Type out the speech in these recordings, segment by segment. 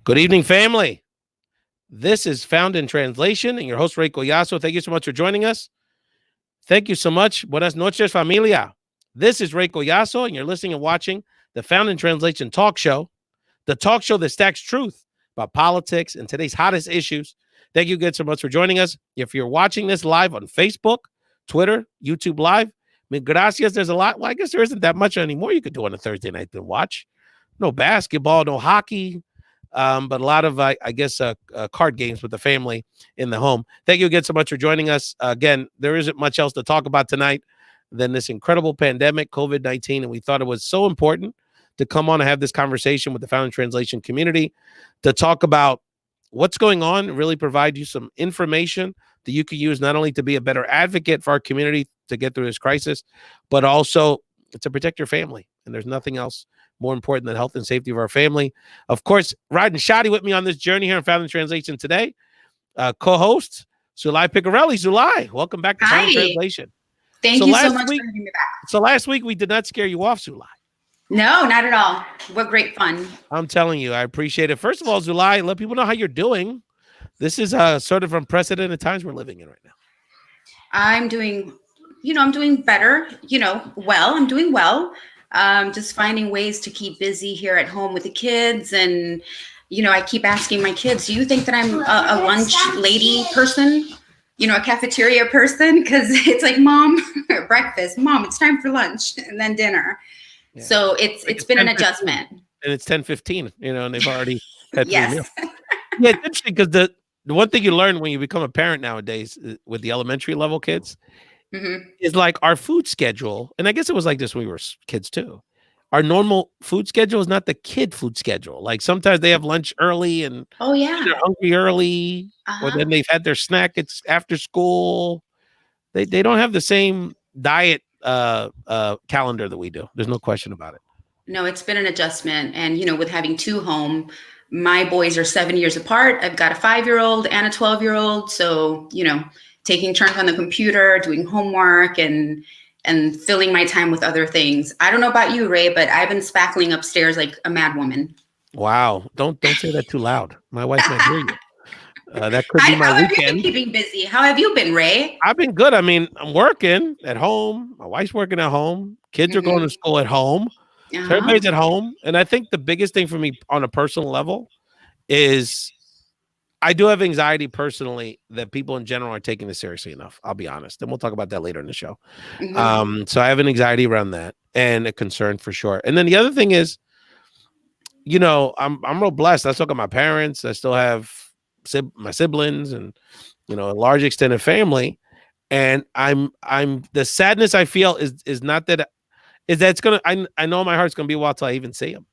Good evening, family. This is Found in Translation, and your host, Ray Collazo. Thank you so much for joining us. Thank you so much. Buenas noches, familia. This is Ray Collazo, and you're listening and watching the Found in Translation talk show, the talk show that stacks truth about politics and today's hottest issues. Thank you again so much for joining us. If you're watching this live on Facebook, Twitter, YouTube Live, gracias. There's a lot. Well, I guess there isn't that much anymore you could do on a Thursday night to watch. No basketball, no hockey. But a lot of, I guess, card games with the family in the home. Thank you again so much for joining us. Again, there isn't much else to talk about tonight than this incredible pandemic, COVID-19, and we thought it was so important to come on and have this conversation with the Found in Translation community to talk about what's going on and really provide you some information that you can use not only to be a better advocate for our community to get through this crisis, but also to protect your family. And there's nothing else more important than health and safety of our family. Of course, riding shoddy with me on this journey here in Found in Translation today, co-host Sulaih Picorelli. Sulaih, welcome back to Found in Translation. Thank you so much for having me back. So last week we did not scare you off, Sulaih. No, not at all. What great fun. I'm telling you, I appreciate it. First of all, Sulaih, let people know how you're doing. This is sort of unprecedented times we're living in right now. I'm doing better, I'm doing well. Just finding ways to keep busy here at home with the kids. And, I keep asking my kids, do you think that I'm a lunch lady person? A cafeteria person? Because it's like, Mom, breakfast, Mom, it's time for lunch, and then dinner. Yeah. So it's been an adjustment. And it's 10:15, and they've already had 3 yes. meals. Yeah, it's interesting because the one thing you learn when you become a parent nowadays with the elementary level kids is like our food schedule. And I guess it was like this when we were kids too. Our normal food schedule is not the kid food schedule. Like sometimes they have lunch early and they're hungry early, or then they've had their snack. It's after school. They don't have the same diet calendar that we do. There's no question about it. No, it's been an adjustment. And, with having 2 home, my boys are 7 years apart. I've got a 5-year-old and a 12-year-old. So, taking turns on the computer, doing homework and filling my time with other things. I don't know about you, Ray, but I've been spackling upstairs like a mad woman. Wow. Don't say that too loud. My wife might hear you. That could be my weekend. How have you been keeping busy? How have you been, Ray? I've been good. I mean, I'm working at home. My wife's working at home. Kids are going to school at home. So everybody's at home. And I think the biggest thing for me on a personal level is I do have anxiety personally that people in general are taking this seriously enough. I'll be honest. And we'll talk about that later in the show. So I have an anxiety around that and a concern for sure. And then the other thing is, I'm real blessed. I still got my parents. I still have my siblings and, a large extended family. And I'm the sadness I feel is not that it's going to, I know my heart's going to be a while till I even see them,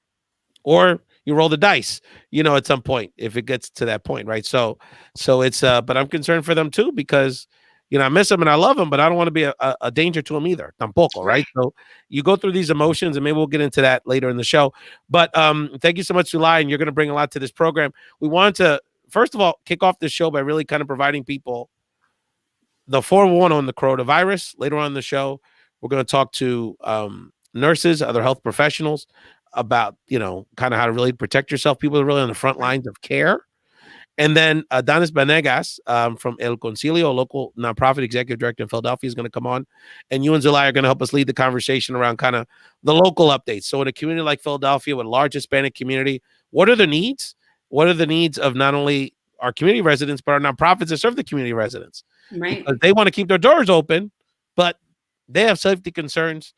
or you roll the dice, at some point, if it gets to that point. Right. So it's, but I'm concerned for them too, because, I miss them and I love them, but I don't want to be a danger to them either. Tampoco. Right. So you go through these emotions and maybe we'll get into that later in the show. But thank you so much, Sulaih. And you're going to bring a lot to this program. We wanted to, first of all, kick off this show by really kind of providing people the 411 on the coronavirus. Later on in the show, we're going to talk to nurses, other health professionals about, kind of how to really protect yourself. People are really on the front lines of care. And then Danis Banegas from El Concilio, a local nonprofit executive director in Philadelphia, is going to come on. And you and Sulaih are going to help us lead the conversation around kind of the local updates. So in a community like Philadelphia with a large Hispanic community, what are the needs? What are the needs of not only our community residents, but our nonprofits that serve the community residents? Right. Because they want to keep their doors open, but they have safety concerns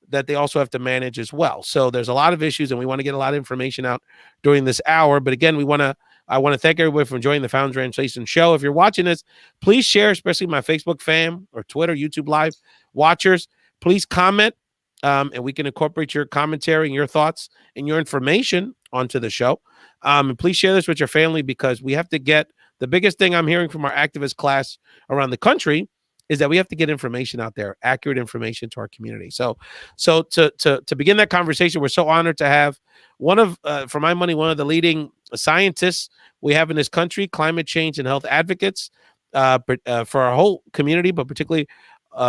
that they also have to manage as well. So there's a lot of issues, and we want to get a lot of information out during this hour. But again, I want to thank everybody for joining the Found in Translation show. If you're watching this, please share, especially my Facebook fam or Twitter, YouTube Live watchers. Please comment, and we can incorporate your commentary and your thoughts and your information onto the show. And please share this with your family, because we have to get the biggest thing I'm hearing from our activist class around the country is that we have to get information out there, accurate information to our community. So to begin that conversation, we're so honored to have for my money, one of the leading scientists we have in this country, climate change and health advocates for our whole community, but particularly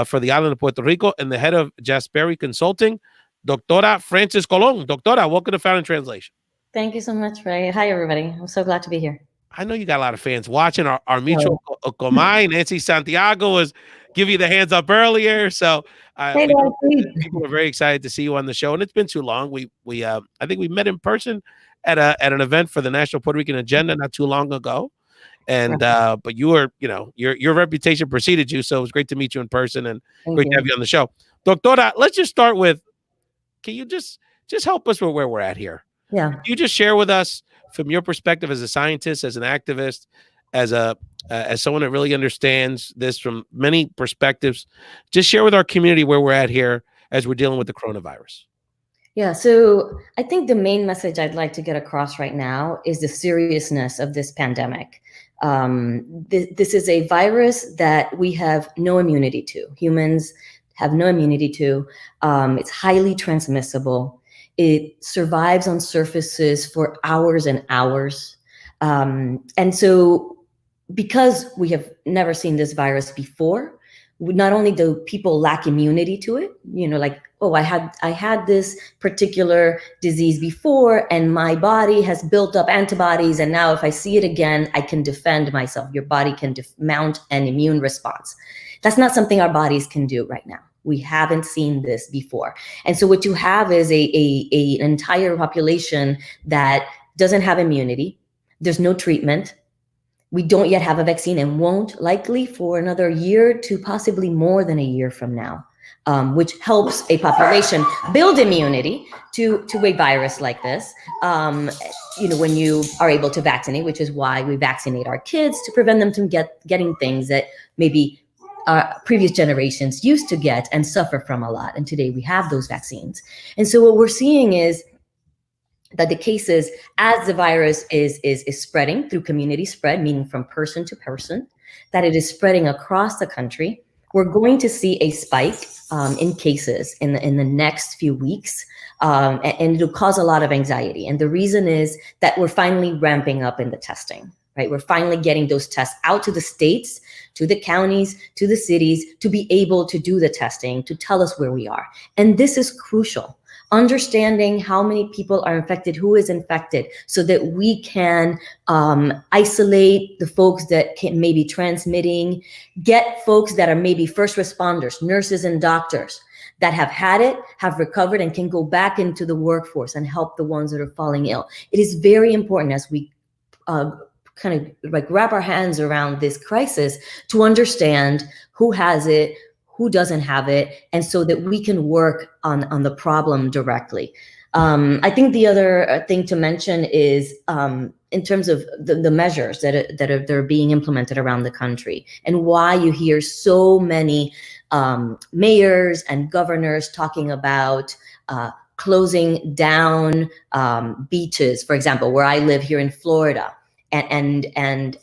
for the island of Puerto Rico, and the head of Jasperi Consulting, Doctora Frances Colon. Doctora, welcome to Found in Translation. Thank you so much, Ray. Hi, everybody. I'm so glad to be here. I know you got a lot of fans watching. Our Oh, mutual Comay, Nancy Santiago, was giving you the hands up earlier. So hey, we know that Nancy. people are very excited to see you on the show, and it's been too long. We I think we met in person at an event for the National Puerto Rican Agenda not too long ago. And but you were, your reputation preceded you, so it was great to meet you in person and Thank great to you. have you on the show. Doctora, let's just start with, can you just help us with where we're at here? Yeah. Can you just share with us from your perspective as a scientist, as an activist, as someone that really understands this from many perspectives, just share with our community where we're at here as we're dealing with the coronavirus. Yeah. So I think the main message I'd like to get across right now is the seriousness of this pandemic. This is a virus that we have no immunity to. Humans have no immunity to. It's highly transmissible. It survives on surfaces for hours and hours. And so, because we have never seen this virus before, not only do people lack immunity to it, like, oh, I had this particular disease before and my body has built up antibodies, and now if I see it again, I can defend myself. Your body can mount an immune response. That's not something our bodies can do right now. We haven't seen this before. And so what you have is an entire population that doesn't have immunity. There's no treatment. We don't yet have a vaccine and won't likely for another year to possibly more than a year from now, which helps a population build immunity to a virus like this. When you are able to vaccinate, which is why we vaccinate our kids to prevent them from getting things that maybe previous generations used to get and suffer from a lot. And today we have those vaccines. And so what we're seeing is that the cases, as the virus is spreading through community spread, meaning from person to person, that it is spreading across the country, we're going to see a spike in cases in the next few weeks, and it'll cause a lot of anxiety. And the reason is that we're finally ramping up in the testing, right? We're finally getting those tests out to the states, to the counties, to the cities, to be able to do the testing, to tell us where we are. And this is crucial. Understanding how many people are infected, who is infected, so that we can isolate the folks that may be transmitting, get folks that are maybe first responders, nurses and doctors that have had it, have recovered, and can go back into the workforce and help the ones that are falling ill. It is very important as we kind of like wrap our hands around this crisis to understand who has it, who doesn't have it, and so that we can work on the problem directly. I think the other thing to mention is in terms of the measures that are being implemented around the country, and why you hear so many mayors and governors talking about closing down beaches, for example, where I live here in Florida, and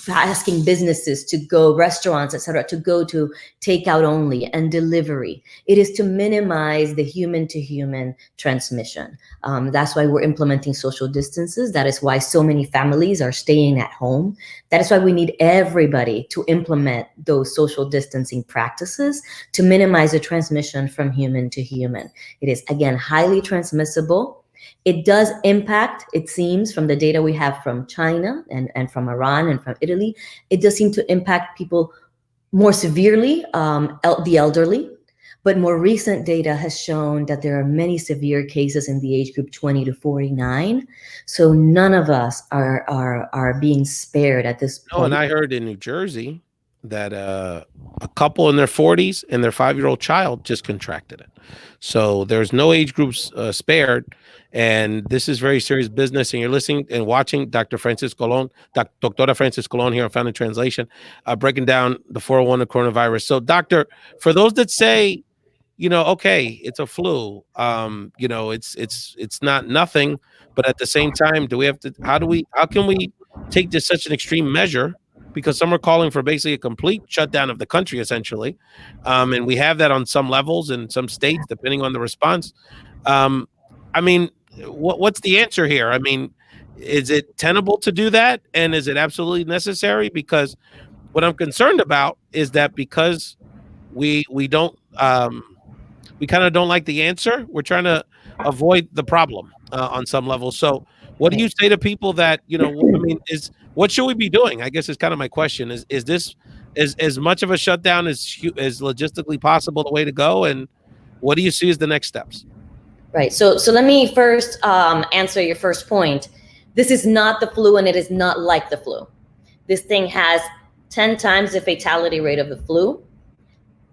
asking businesses to go, restaurants, etc., to go to takeout only and delivery. It is to minimize the human-to-human transmission. That's why we're implementing social distances. That is why so many families are staying at home. That is why we need everybody to implement those social distancing practices to minimize the transmission from human to human. It is, again, highly transmissible. It does impact, it seems, from the data we have from China and from Iran and from Italy, it does seem to impact people more severely, the elderly. But more recent data has shown that there are many severe cases in the age group 20 to 49. So none of us are being spared at this point. No, and I heard in New Jersey that a couple in their 40s and their 5-year-old child just contracted it. So there's no age groups spared. And this is very serious business. And you're listening and watching Dr. Francis Colon, Doctora Francis Colon here on Found in Translation, breaking down the 401 of coronavirus. So, doctor, for those that say, okay, it's a flu, it's not nothing, but at the same time, do we have to, how can we take this such an extreme measure? Because some are calling for basically a complete shutdown of the country, essentially. And we have that on some levels in some states, depending on the response. What's the answer here? I mean, is it tenable to do that? And is it absolutely necessary? Because what I'm concerned about is that because we don't, we kind of don't like the answer. We're trying to avoid the problem on some level. So what do you say to people that, I mean, what should we be doing? I guess is kind of my question. Is this as much of a shutdown as logistically possible the way to go? And what do you see as the next steps? Right. So let me first answer your first point. This is not the flu, and it is not like the flu. This thing has 10 times the fatality rate of the flu.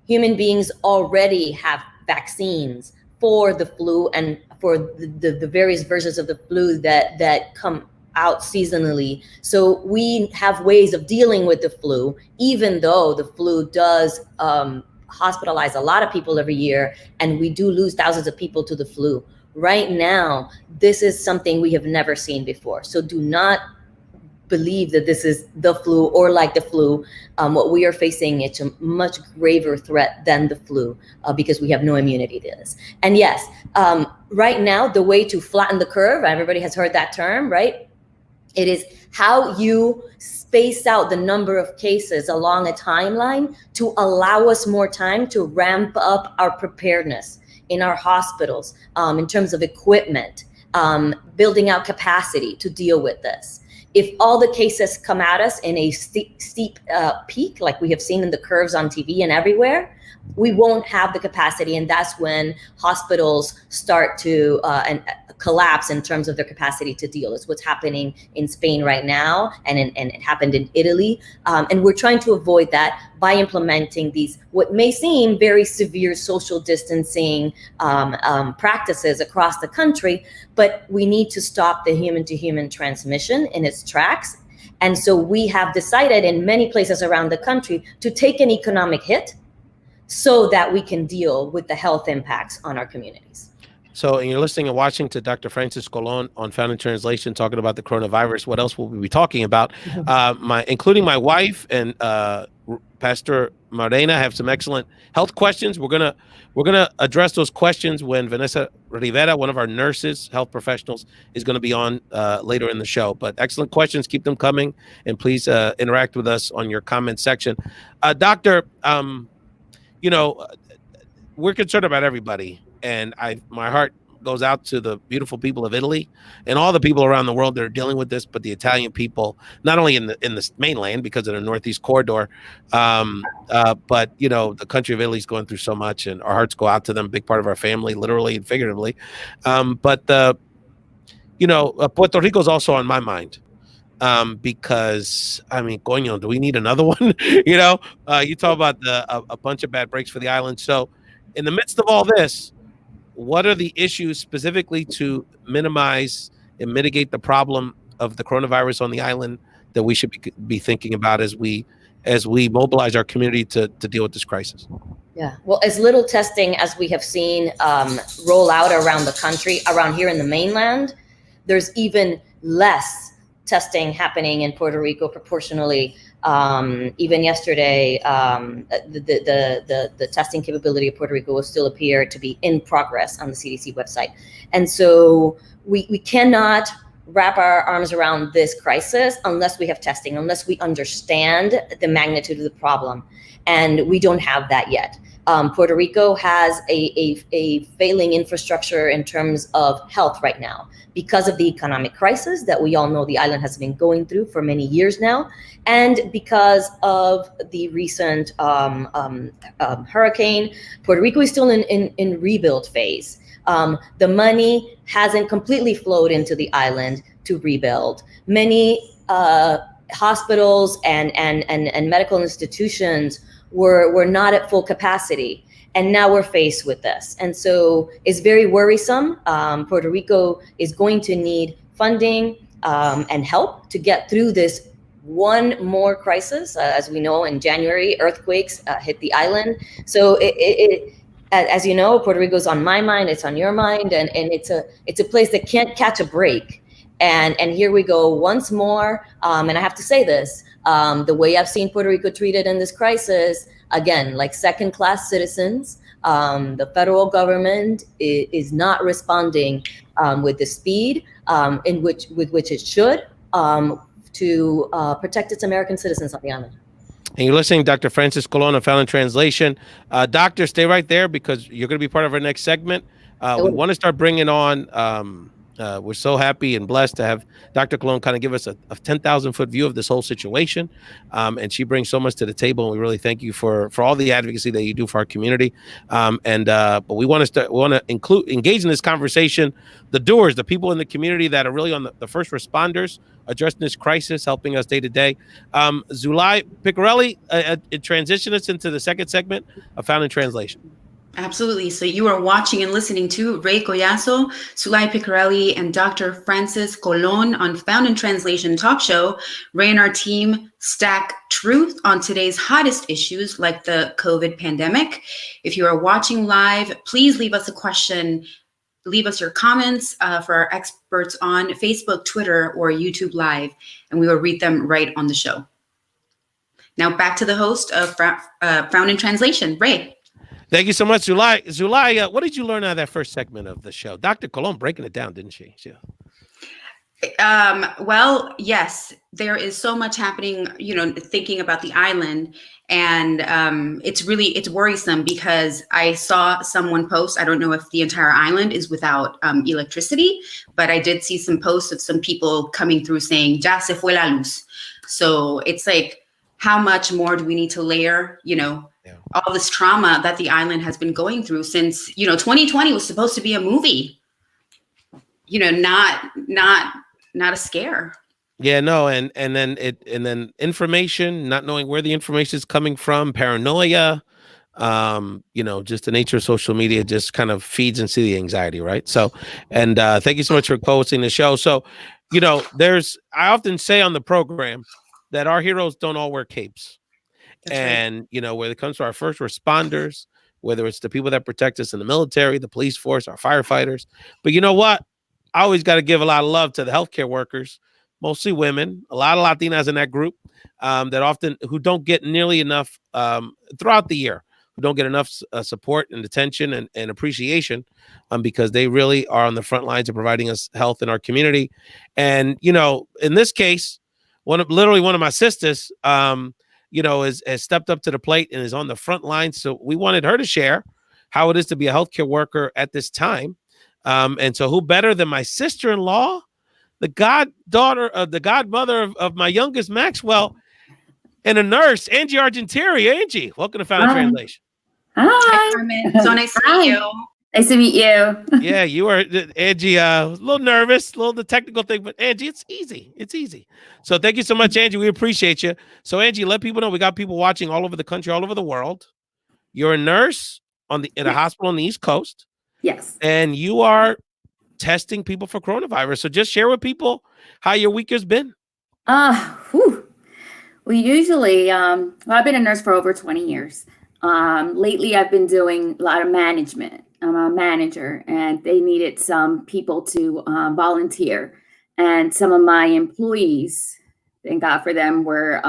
Human beings already have vaccines for the flu and for the various versions of the flu that come out seasonally. So we have ways of dealing with the flu, even though the flu does hospitalize a lot of people every year, and we do lose thousands of people to the flu. Right now, this is something we have never seen before. So do not believe that this is the flu or like the flu. What we are facing, it's a much graver threat than the flu because we have no immunity to this. And yes, right now, the way to flatten the curve, everybody has heard that term, right? It is how you space out the number of cases along a timeline to allow us more time to ramp up our preparedness in our hospitals, in terms of equipment, building out capacity to deal with this. If all the cases come at us in a steep peak, like we have seen in the curves on TV and everywhere, we won't have the capacity, and that's when hospitals start to collapse in terms of their capacity to deal. It's what's happening in Spain right now, and it happened in Italy. And we're trying to avoid that by implementing these, what may seem very severe social distancing practices across the country, but we need to stop the human-to-human transmission in its tracks. And so we have decided in many places around the country to take an economic hit so that we can deal with the health impacts on our communities. So, and you're listening and watching to Dr. Francis Colon on Found in Translation, talking about the coronavirus. What else will we be talking about? Including my wife and Pastor Marina have some excellent health questions. We're gonna address those questions when Venessa Rivera, one of our nurses, health professionals, is going to be on later in the show. But excellent questions, keep them coming, and please interact with us on your comment section. Doctor, we're concerned about everybody, and my heart goes out to the beautiful people of Italy and all the people around the world that are dealing with this, but the Italian people, not only in the mainland because of the Northeast corridor, but the country of Italy is going through so much, and our hearts go out to them. Big part of our family, literally and figuratively. But Puerto Rico is also on my mind. Because I mean, coño, do we need another one? You talk about a bunch of bad breaks for the island. So in the midst of all this, what are the issues specifically to minimize and mitigate the problem of the coronavirus on the island that we should be thinking about as we mobilize our community to deal with this crisis? Yeah, well, as little testing as we have seen roll out around the country, around here in the mainland, there's even less testing happening in Puerto Rico proportionally. Even yesterday, the testing capability of Puerto Rico will still appear to be in progress on the CDC website. And so we cannot wrap our arms around this crisis unless we have testing, unless we understand the magnitude of the problem. And we don't have that yet. Puerto Rico has a failing infrastructure in terms of health right now because of the economic crisis that we all know the island has been going through for many years now, and because of the recent hurricane. Puerto Rico is still in rebuild phase. The money hasn't completely flowed into the island to rebuild. Many hospitals and medical institutions were not at full capacity, and now we're faced with this. And so it's very worrisome. Puerto Rico is going to need funding and help to get through this one more crisis. As we know, in January, earthquakes hit the island. So as you know, Puerto Rico is on my mind, it's on your mind, and it's a place that can't catch a break. And here we go once more. And I have to say this, the way I've seen Puerto Rico treated in this crisis, again, like second-class citizens, the federal government is not responding with the speed with which it should to protect its American citizens on the island. And you're listening to Dr. Francis Colon of Found in Translation. Doctor, stay right there because you're going to be part of our next segment. We want to start bringing on. We're so happy and blessed to have Dr. Colon kind of give us a 10,000-foot view of this whole situation. And she brings so much to the table. And we really thank you for all the advocacy that you do for our community. But we want to engage in this conversation, the doers, the people in the community that are really on the first responders addressing this crisis, helping us day to day. Sulaih, Picorelli, transition us into the second segment of Found in Translation. Absolutely. So you are watching and listening to Ray Collazo, Sulaih Picorelli, and Dr. Francis Colon on Found in Translation Talk Show. Ray and our team stack truth on today's hottest issues like the COVID pandemic. If you are watching live, please leave us a question. Leave us your comments for our experts on Facebook, Twitter, or YouTube Live, and we will read them right on the show. Now back to the host of Found in Translation, Ray. Thank you so much, Sulaih. Sulaih, what did you learn out of that first segment of the show? Dr. Colon breaking it down, didn't she? Well, yes, there is so much happening, thinking about the island. And it's worrisome because I saw someone post, I don't know if the entire island is without electricity, but I did see some posts of some people coming through saying, ya se fue la luz. So it's like, how much more do we need to layer, all this trauma that the island has been going through since, 2020 was supposed to be a movie, not a scare. Yeah, no. And then information, not knowing where the information is coming from, paranoia, just the nature of social media just kind of feeds into the anxiety. Right. So, and thank you so much for co-hosting the show. So, I often say on the program that our heroes don't all wear capes. That's and, right. When it comes to our first responders, whether it's the people that protect us in the military, the police force, our firefighters. But you know what? I always got to give a lot of love to the healthcare workers, mostly women, a lot of Latinas in that group who don't get nearly enough throughout the year, who don't get enough support and attention and appreciation because they really are on the front lines of providing us health in our community. And, in this case, one of my sisters, has stepped up to the plate and is on the front line. So we wanted her to share how it is to be a healthcare worker at this time. And so who better than my sister-in-law, the godmother of my youngest Maxwell, and a nurse, Angie Argentieri. Angie, welcome to Found in Translation. Hi, Carmen. So nice to meet you. Nice to meet you. Yeah, you are, Angie, a little nervous, the technical thing, but Angie, it's easy. It's easy. So thank you so much, Angie. We appreciate you. So Angie, let people know we got people watching all over the country, all over the world. You're a nurse in a hospital on the East Coast. Yes. And you are testing people for coronavirus. So just share with people how your week has been. We usually, I've been a nurse for over 20 years. Lately, I've been doing a lot of management. I'm a manager, and they needed some people to volunteer. And some of my employees, thank God for them, were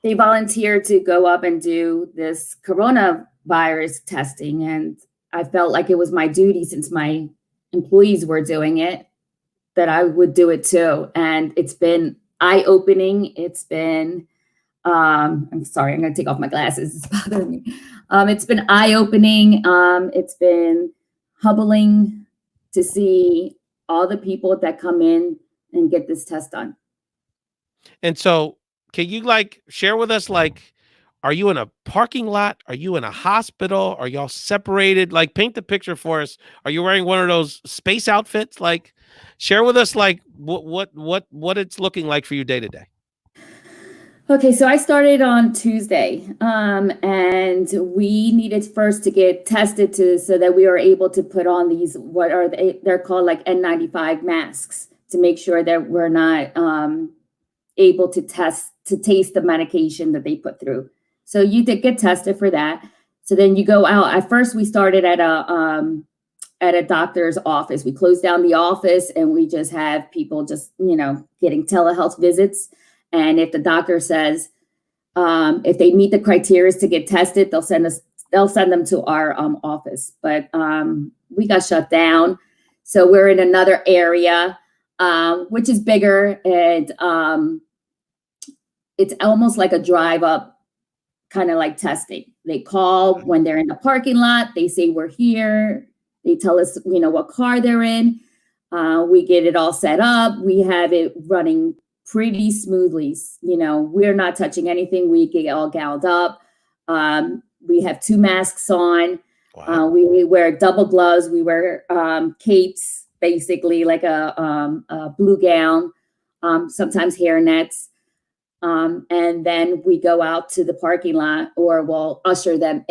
they volunteered to go up and do this coronavirus testing. And I felt like it was my duty, since my employees were doing it, that I would do it too. And it's been eye-opening. It's been, I'm sorry, I'm going to take off my glasses. It's bothering me. It's been eye-opening. It's been humbling to see all the people that come in and get this test done. And so can you share with us, are you in a parking lot? Are you in a hospital? Are y'all separated? Paint the picture for us. Are you wearing one of those space outfits? Share with us what it's looking like for you day to day. Okay, so I started on Tuesday, and we needed first to get tested so that we are able to put on these, they're called N95 masks, to make sure that we're not able to taste the medication that they put through. So you did get tested for that. So then you go out. At first, we started at a doctor's office. We closed down the office, and we just have people getting telehealth visits. And if the doctor says, if they meet the criteria to get tested, they'll send them to our office. But we got shut down. So we're in another area, which is bigger. And it's almost like a drive up, kind of like testing. They call when they're in the parking lot. They say, we're here. They tell us, what car they're in. We get it all set up. We have it running pretty smoothly. We're not touching anything. We get all gowned up. We have 2 masks on. Wow. We wear double gloves. We wear capes, basically like a blue gown, sometimes hair nets. And then we go out to the parking lot, or we'll usher them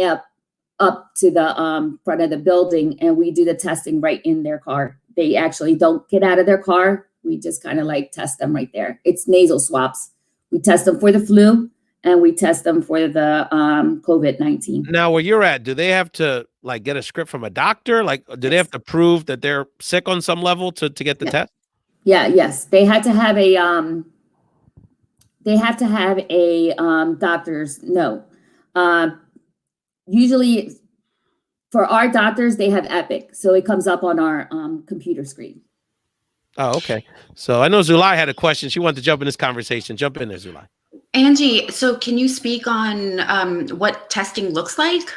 up to the front of the building, and we do the testing right in their car. They actually don't get out of their car. We just kind of like test them right there. It's nasal swabs. We test them for the flu, and we test them for the COVID-19. Now, where you're at, do they have to like get a script from a doctor? Like, do they have to prove that they're sick on some level to get the test? Yeah, yes. They had to have a doctor's note. Usually for our doctors, they have Epic. So it comes up on our computer screen. Oh, okay. So I know Sulaih had a question. She wanted to jump in this conversation. Jump in there, Sulaih. Angie, so can you speak on what testing looks like?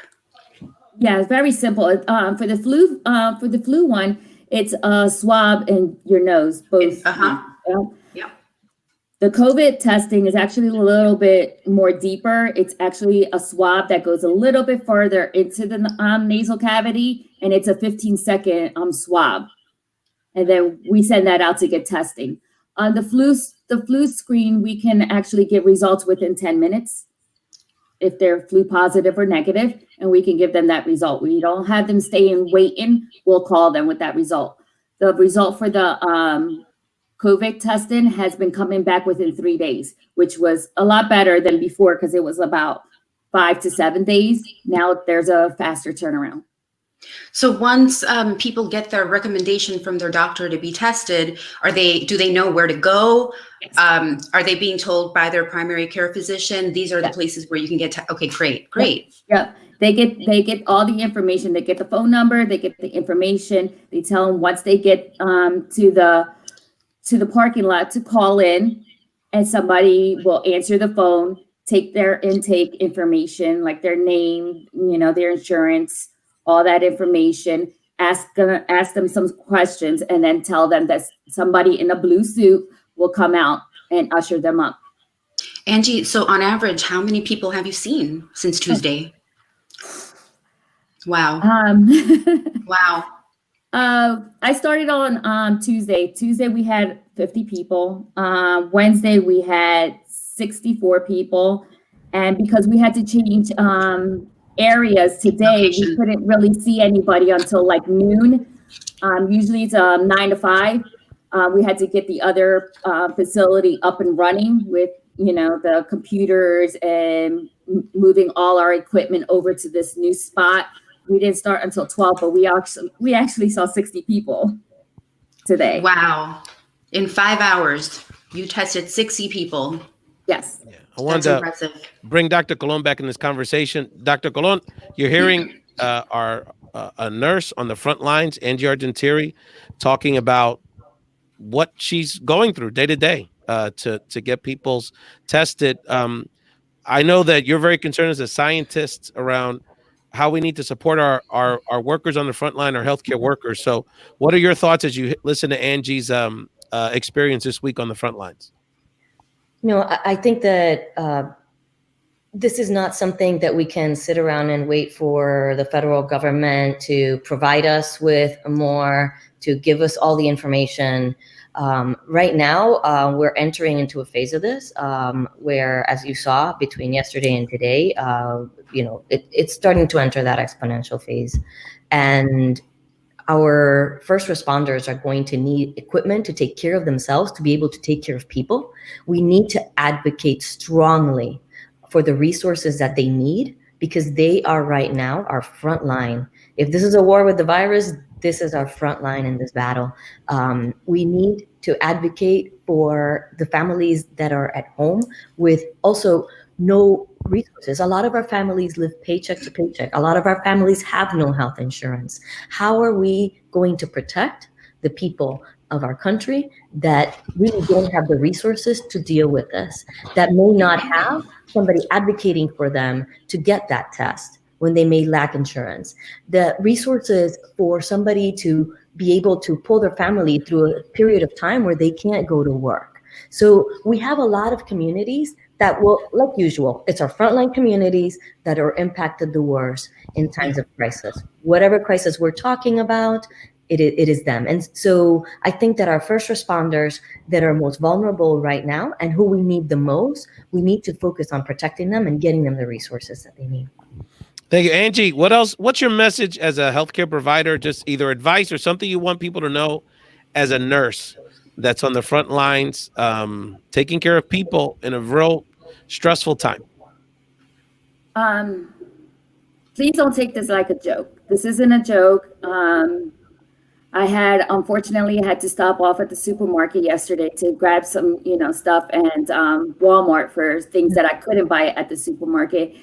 Yeah, it's very simple. For the flu one, it's a swab in your nose, both. Yep. The COVID testing is actually a little bit more deeper. It's actually a swab that goes a little bit further into the nasal cavity, and it's a 15-second swab. And then we send that out to get testing. On the flu screen, we can actually get results within 10 minutes if they're flu positive or negative, and we can give them that result. We don't have them stay and waiting. We'll call them with that result. The result for the COVID testing has been coming back within 3 days, which was a lot better than before because it was about 5 to 7 days. Now there's a faster turnaround. So once people get their recommendation from their doctor to be tested, do they know where to go? Yes. Are they being told by their primary care physician, these are the places where you can get okay, great. Yep. They get all the information. They get the phone number, they get the information. They tell them once they get to the parking lot to call in, and somebody will answer the phone, take their intake information, like their name, their insurance, all that information, ask them some questions, and then tell them that somebody in a blue suit will come out and usher them up. Angie, so on average, how many people have you seen since Tuesday? Wow. Wow. I started on Tuesday. Tuesday we had 50 people. Wednesday we had 64 people. And because we had to change areas today, we couldn't really see anybody until like noon. Usually it's 9 to 5. We had to get the other facility up and running with the computers and moving all our equipment over to this new spot. We didn't start until 12, but we actually saw 60 people today. Wow. In 5 hours, you tested 60 people. Yes. Yeah. I wanted to bring Dr. Colon back in this conversation. Dr. Colon, you're hearing a nurse on the front lines, Angie Argentieri, talking about what she's going through day to day to get people's tested. I know that you're very concerned as a scientist around how we need to support our workers on the front line, our healthcare workers. So what are your thoughts as you listen to Angie's experience this week on the front lines? I think that this is not something that we can sit around and wait for the federal government to provide us with more, to give us all the information. Right now, we're entering into a phase of this where, as you saw, between yesterday and today, it's starting to enter that exponential phase. And our first responders are going to need equipment to take care of themselves, to be able to take care of people. We need to advocate strongly for the resources that they need, because they are right now our front line. If this is a war with the virus, this is our front line in this battle. We need to advocate for the families that are at home with also no resources. A lot of our families live paycheck to paycheck. A lot of our families have no health insurance. How are we going to protect the people of our country that really don't have the resources to deal with this, that may not have somebody advocating for them to get that test, when they may lack insurance, the resources for somebody to be able to pull their family through a period of time where they can't go to work. So we have a lot of communities that will, like usual, it's our frontline communities that are impacted the worst in times of crisis. Whatever crisis we're talking about, it is them. And so I think that our first responders that are most vulnerable right now and who we need the most, we need to focus on protecting them and getting them the resources that they need. Thank you, Angie. What else? What's your message as a healthcare provider? Just either advice or something you want people to know as a nurse that's on the front lines, taking care of people in a real stressful time. Please don't take this like a joke. This isn't a joke. Unfortunately, I had to stop off at the supermarket yesterday to grab some, stuff, and Walmart for things that I couldn't buy at the supermarket.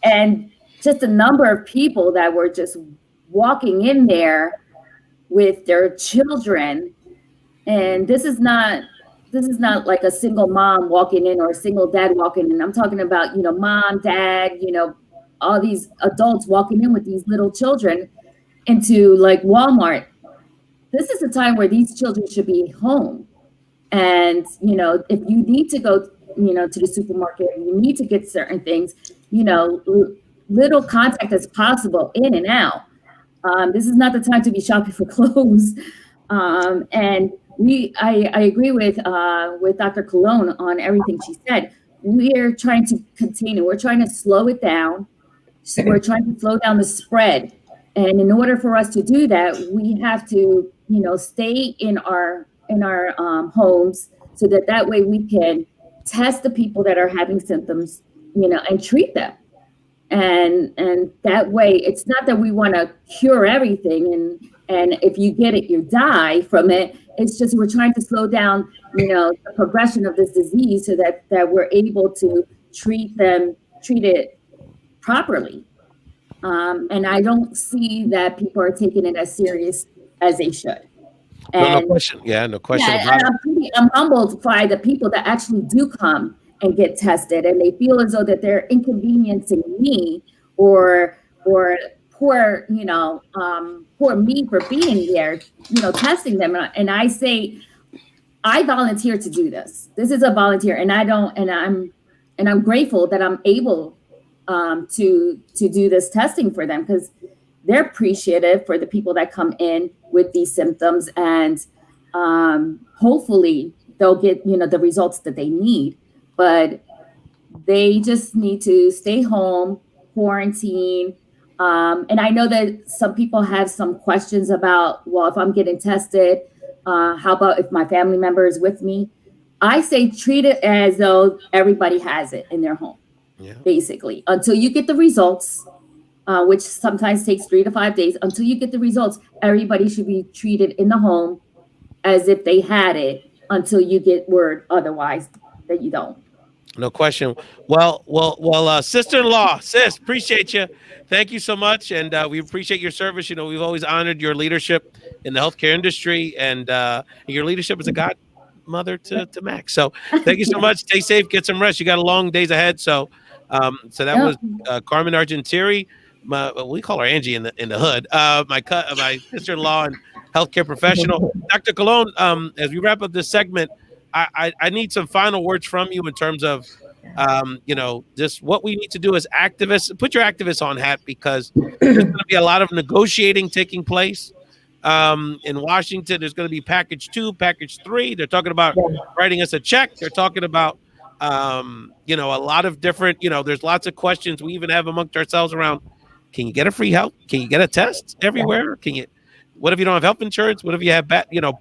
And just a number of people that were just walking in there with their children. And this is not like a single mom walking in or a single dad walking in. I'm talking about, mom, dad, all these adults walking in with these little children into like Walmart. This is a time where these children should be home. And, if you need to go, to the supermarket, you need to get certain things, little contact as possible in and out. This is not the time to be shopping for clothes. And I agree with Dr. Colon on everything she said. We're trying to contain it. We're trying to slow it down. So we're trying to slow down the spread. And in order for us to do that, we have to, stay in our homes so that way we can test the people that are having symptoms, and treat them. And that way, it's not that we want to cure everything and if you get it, you die from it. It's just we're trying to slow down, the progression of this disease so that we're able to treat it properly. And I don't see that people are taking it as serious as they should. No question. Yeah, no question about it. I'm humbled by the people that actually do come and get tested, and they feel as though that they're inconveniencing me or poor me for being there, testing them. And I say, I volunteer to do this. This is a volunteer, and I'm grateful that I'm able to do this testing for them, because they're appreciative for the people that come in with these symptoms, and hopefully they'll get the results that they need. But they just need to stay home, quarantine. And I know that some people have some questions about, well, if I'm getting tested, how about if my family member is with me? I say treat it as though everybody has it in their home, basically, until you get the results, which sometimes takes 3 to 5 days. Until you get the results, everybody should be treated in the home as if they had it until you get word otherwise that you don't. No question. Well, sister-in-law, sis, appreciate you. Thank you so much. And we appreciate your service. We've always honored your leadership in the healthcare industry, and your leadership as a godmother to Max. So thank you so much. Stay safe, get some rest. You got a long days ahead. So that was Carmen Argentieri. We call her Angie in the hood. My sister-in-law and healthcare professional. Dr. Colon, as we wrap up this segment, I need some final words from you in terms of, just what we need to do as activists. Put your activist on hat, because there's going to be a lot of negotiating taking place in Washington. There's going to be package 2, package 3. They're talking about writing us a check. They're talking about, a lot of different, there's lots of questions we even have amongst ourselves around, can you get a free health? Can you get a test everywhere? What if you don't have health insurance? What if you have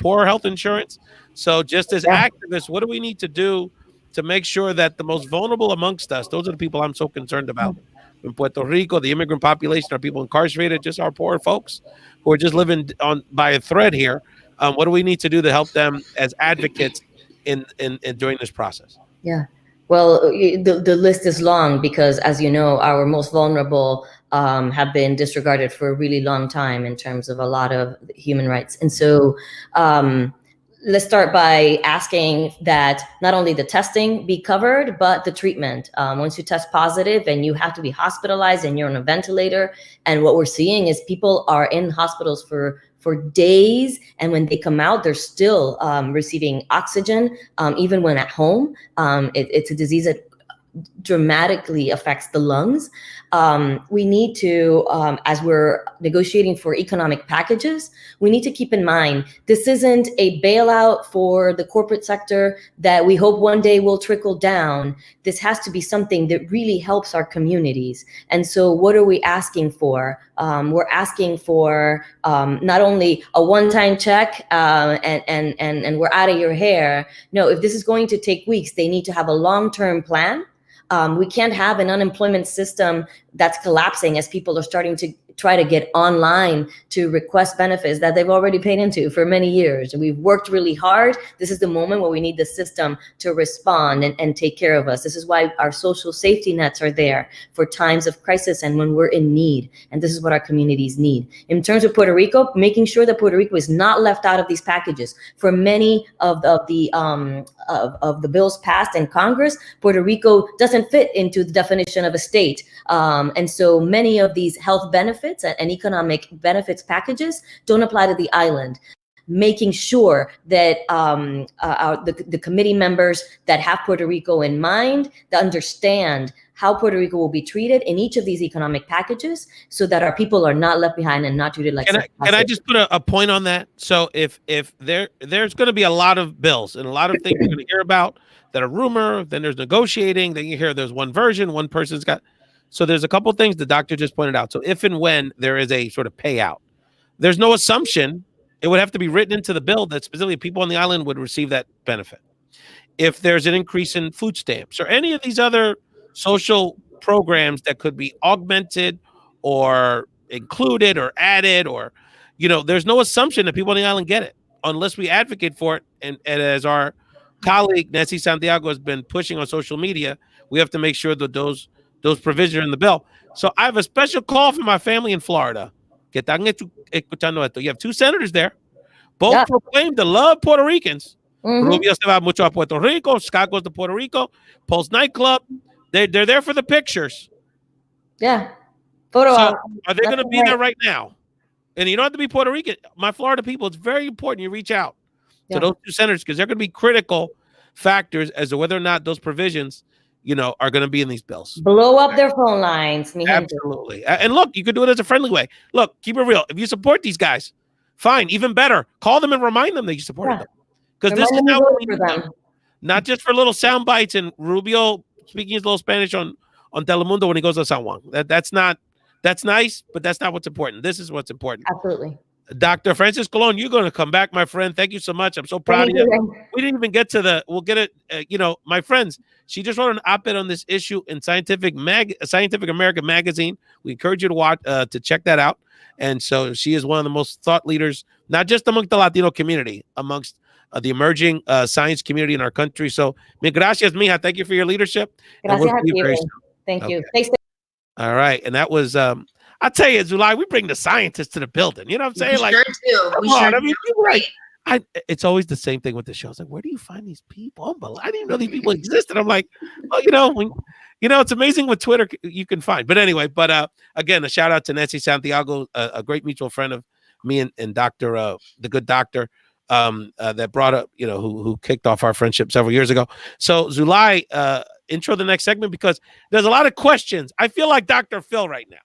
poor health insurance? So just as activists, what do we need to do to make sure that the most vulnerable amongst us, those are the people I'm so concerned about. In Puerto Rico, the immigrant population are people incarcerated, just our poor folks who are just living by a thread here. What do we need to do to help them as advocates in during this process? Yeah. Well, the list is long, because, as you know, our most vulnerable have been disregarded for a really long time in terms of a lot of human rights. And so let's start by asking that not only the testing be covered, but the treatment. Once you test positive and you have to be hospitalized and you're on a ventilator, and what we're seeing is people are in hospitals for days, and when they come out, they're still receiving oxygen, even when at home. It's a disease that dramatically affects the lungs. We need to, as we're negotiating for economic packages, we need to keep in mind, this isn't a bailout for the corporate sector that we hope one day will trickle down. This has to be something that really helps our communities. And so what are we asking for? We're asking for not only a one-time check and we're out of your hair. No, if this is going to take weeks, they need to have a long-term plan. We can't have an unemployment system that's collapsing as people are starting to try to get online to request benefits that they've already paid into for many years. We've worked really hard. This is the moment where we need the system to respond and take care of us. This is why our social safety nets are there for times of crisis and when we're in need. And this is what our communities need. In terms of Puerto Rico, making sure that Puerto Rico is not left out of these packages. For many of the bills passed in Congress, Puerto Rico doesn't fit into the definition of a state. And so many of these health benefits and economic benefits packages don't apply to the island. Making sure that the committee members that have Puerto Rico in mind, that understand how Puerto Rico will be treated in each of these economic packages so that our people are not left behind and not treated like. Can I just put a point on that? So if there's going to be a lot of bills and a lot of things you're going to hear about that are rumor, then there's negotiating, then you hear there's one version, one person's got. So there's a couple of things the doctor just pointed out. So if and when there is a sort of payout, there's no assumption. It would have to be written into the bill that specifically people on the island would receive that benefit. If there's an increase in food stamps or any of these other social programs that could be augmented or included or added, or, there's no assumption that people on the island get it unless we advocate for it. And as our colleague, Nancy Santiago, has been pushing on social media, we have to make sure that those provisions are in the bill. So I have a special call for my family in Florida. You have two senators there. Both proclaim to love Puerto Ricans. Mm-hmm. Rubio se va mucho a Puerto Rico. Scott goes to Puerto Rico. Pulse nightclub. They're there for the pictures. Yeah. So are they going to be there right now? And you don't have to be Puerto Rican. My Florida people, it's very important you reach out to those two senators because they're going to be critical factors as to whether or not those provisions, are going to be in these bills. Blow up their phone lines. Absolutely. And look, you could do it as a friendly way. Look, keep it real. If you support these guys, fine. Even better. Call them and remind them that you supported them. Because this is now for them. Not just for little sound bites and Rubio speaking his little Spanish on Telemundo when he goes to San Juan. That's nice, but that's not what's important. This is what's important. Absolutely. Dr. Francis Colon, you're going to come back, my friend. Thank you so much. I'm so proud of you. We didn't even get to we'll get it. My friends, she just wrote an op-ed on this issue in Scientific American magazine. We encourage you to watch, to check that out. And so she is one of the most thought leaders, not just amongst the Latino community, amongst the emerging science community in our country. So, gracias, mija. Thank you for your leadership. Gracias a ti. Thank you. Thanks. All right. And that was, I'll tell you, Sulaih, we bring the scientists to the building. You know what I'm saying? It's always the same thing with the show. It's like, where do you find these people? I didn't even know these people existed. I'm like, it's amazing what Twitter you can find. But anyway, again, a shout out to Nancy Santiago, a great mutual friend of me and Dr. The good doctor that brought up, who kicked off our friendship several years ago. So Sulaih, intro the next segment because there's a lot of questions. I feel like Dr. Phil right now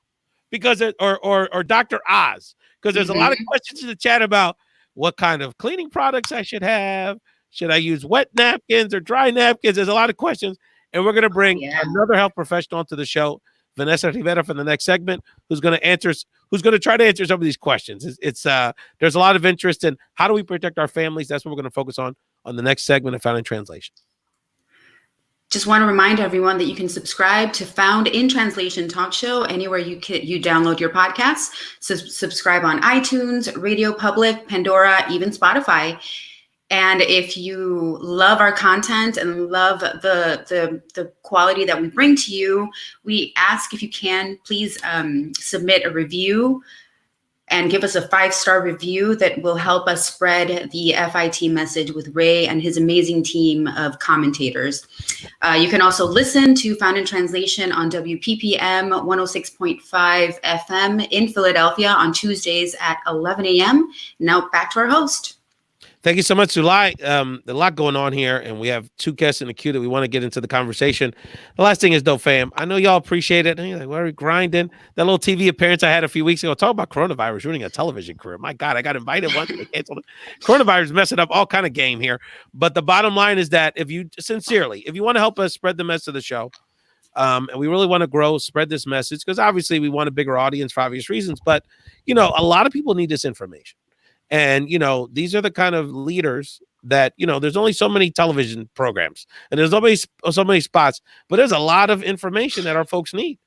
because or Dr. Oz because there's a lot of questions in the chat about what kind of cleaning products I should have. Should I use wet napkins or dry napkins? There's a lot of questions, and we're going to bring another health professional onto the show, Venessa Rivera, for the next segment, who's going to try to answer some of these questions. It's there's a lot of interest in how do we protect our families. That's what we're going to focus on the next segment of Found in Translation. Just want to remind everyone that you can subscribe to Found in Translation Talk Show anywhere you download your podcasts. So subscribe on iTunes, Radio Public, Pandora, even Spotify. And if you love our content and love the quality that we bring to you, we ask if you can please submit a review and give us a 5-star review that will help us spread the FIT message with Ray and his amazing team of commentators. You can also listen to Found in Translation on WPPM 106.5 FM in Philadelphia on Tuesdays at 11 a.m. Now back to our host. Thank you so much, Sulaih. A lot going on here, and we have 2 guests in the queue that we want to get into the conversation. The last thing is, though, fam, I know y'all appreciate it. And you're like, why are we grinding? That little TV appearance I had a few weeks ago, talk about coronavirus ruining a television career. My God, I got invited once. They canceled it. Coronavirus messing up all kind of game here. But the bottom line is that if you want to help us spread the message of the show, and we really want to grow, spread this message, because obviously we want a bigger audience for obvious reasons. But, a lot of people need this information. And, these are the kind of leaders that, there's only so many television programs and there's only so many spots, but there's a lot of information that our folks need.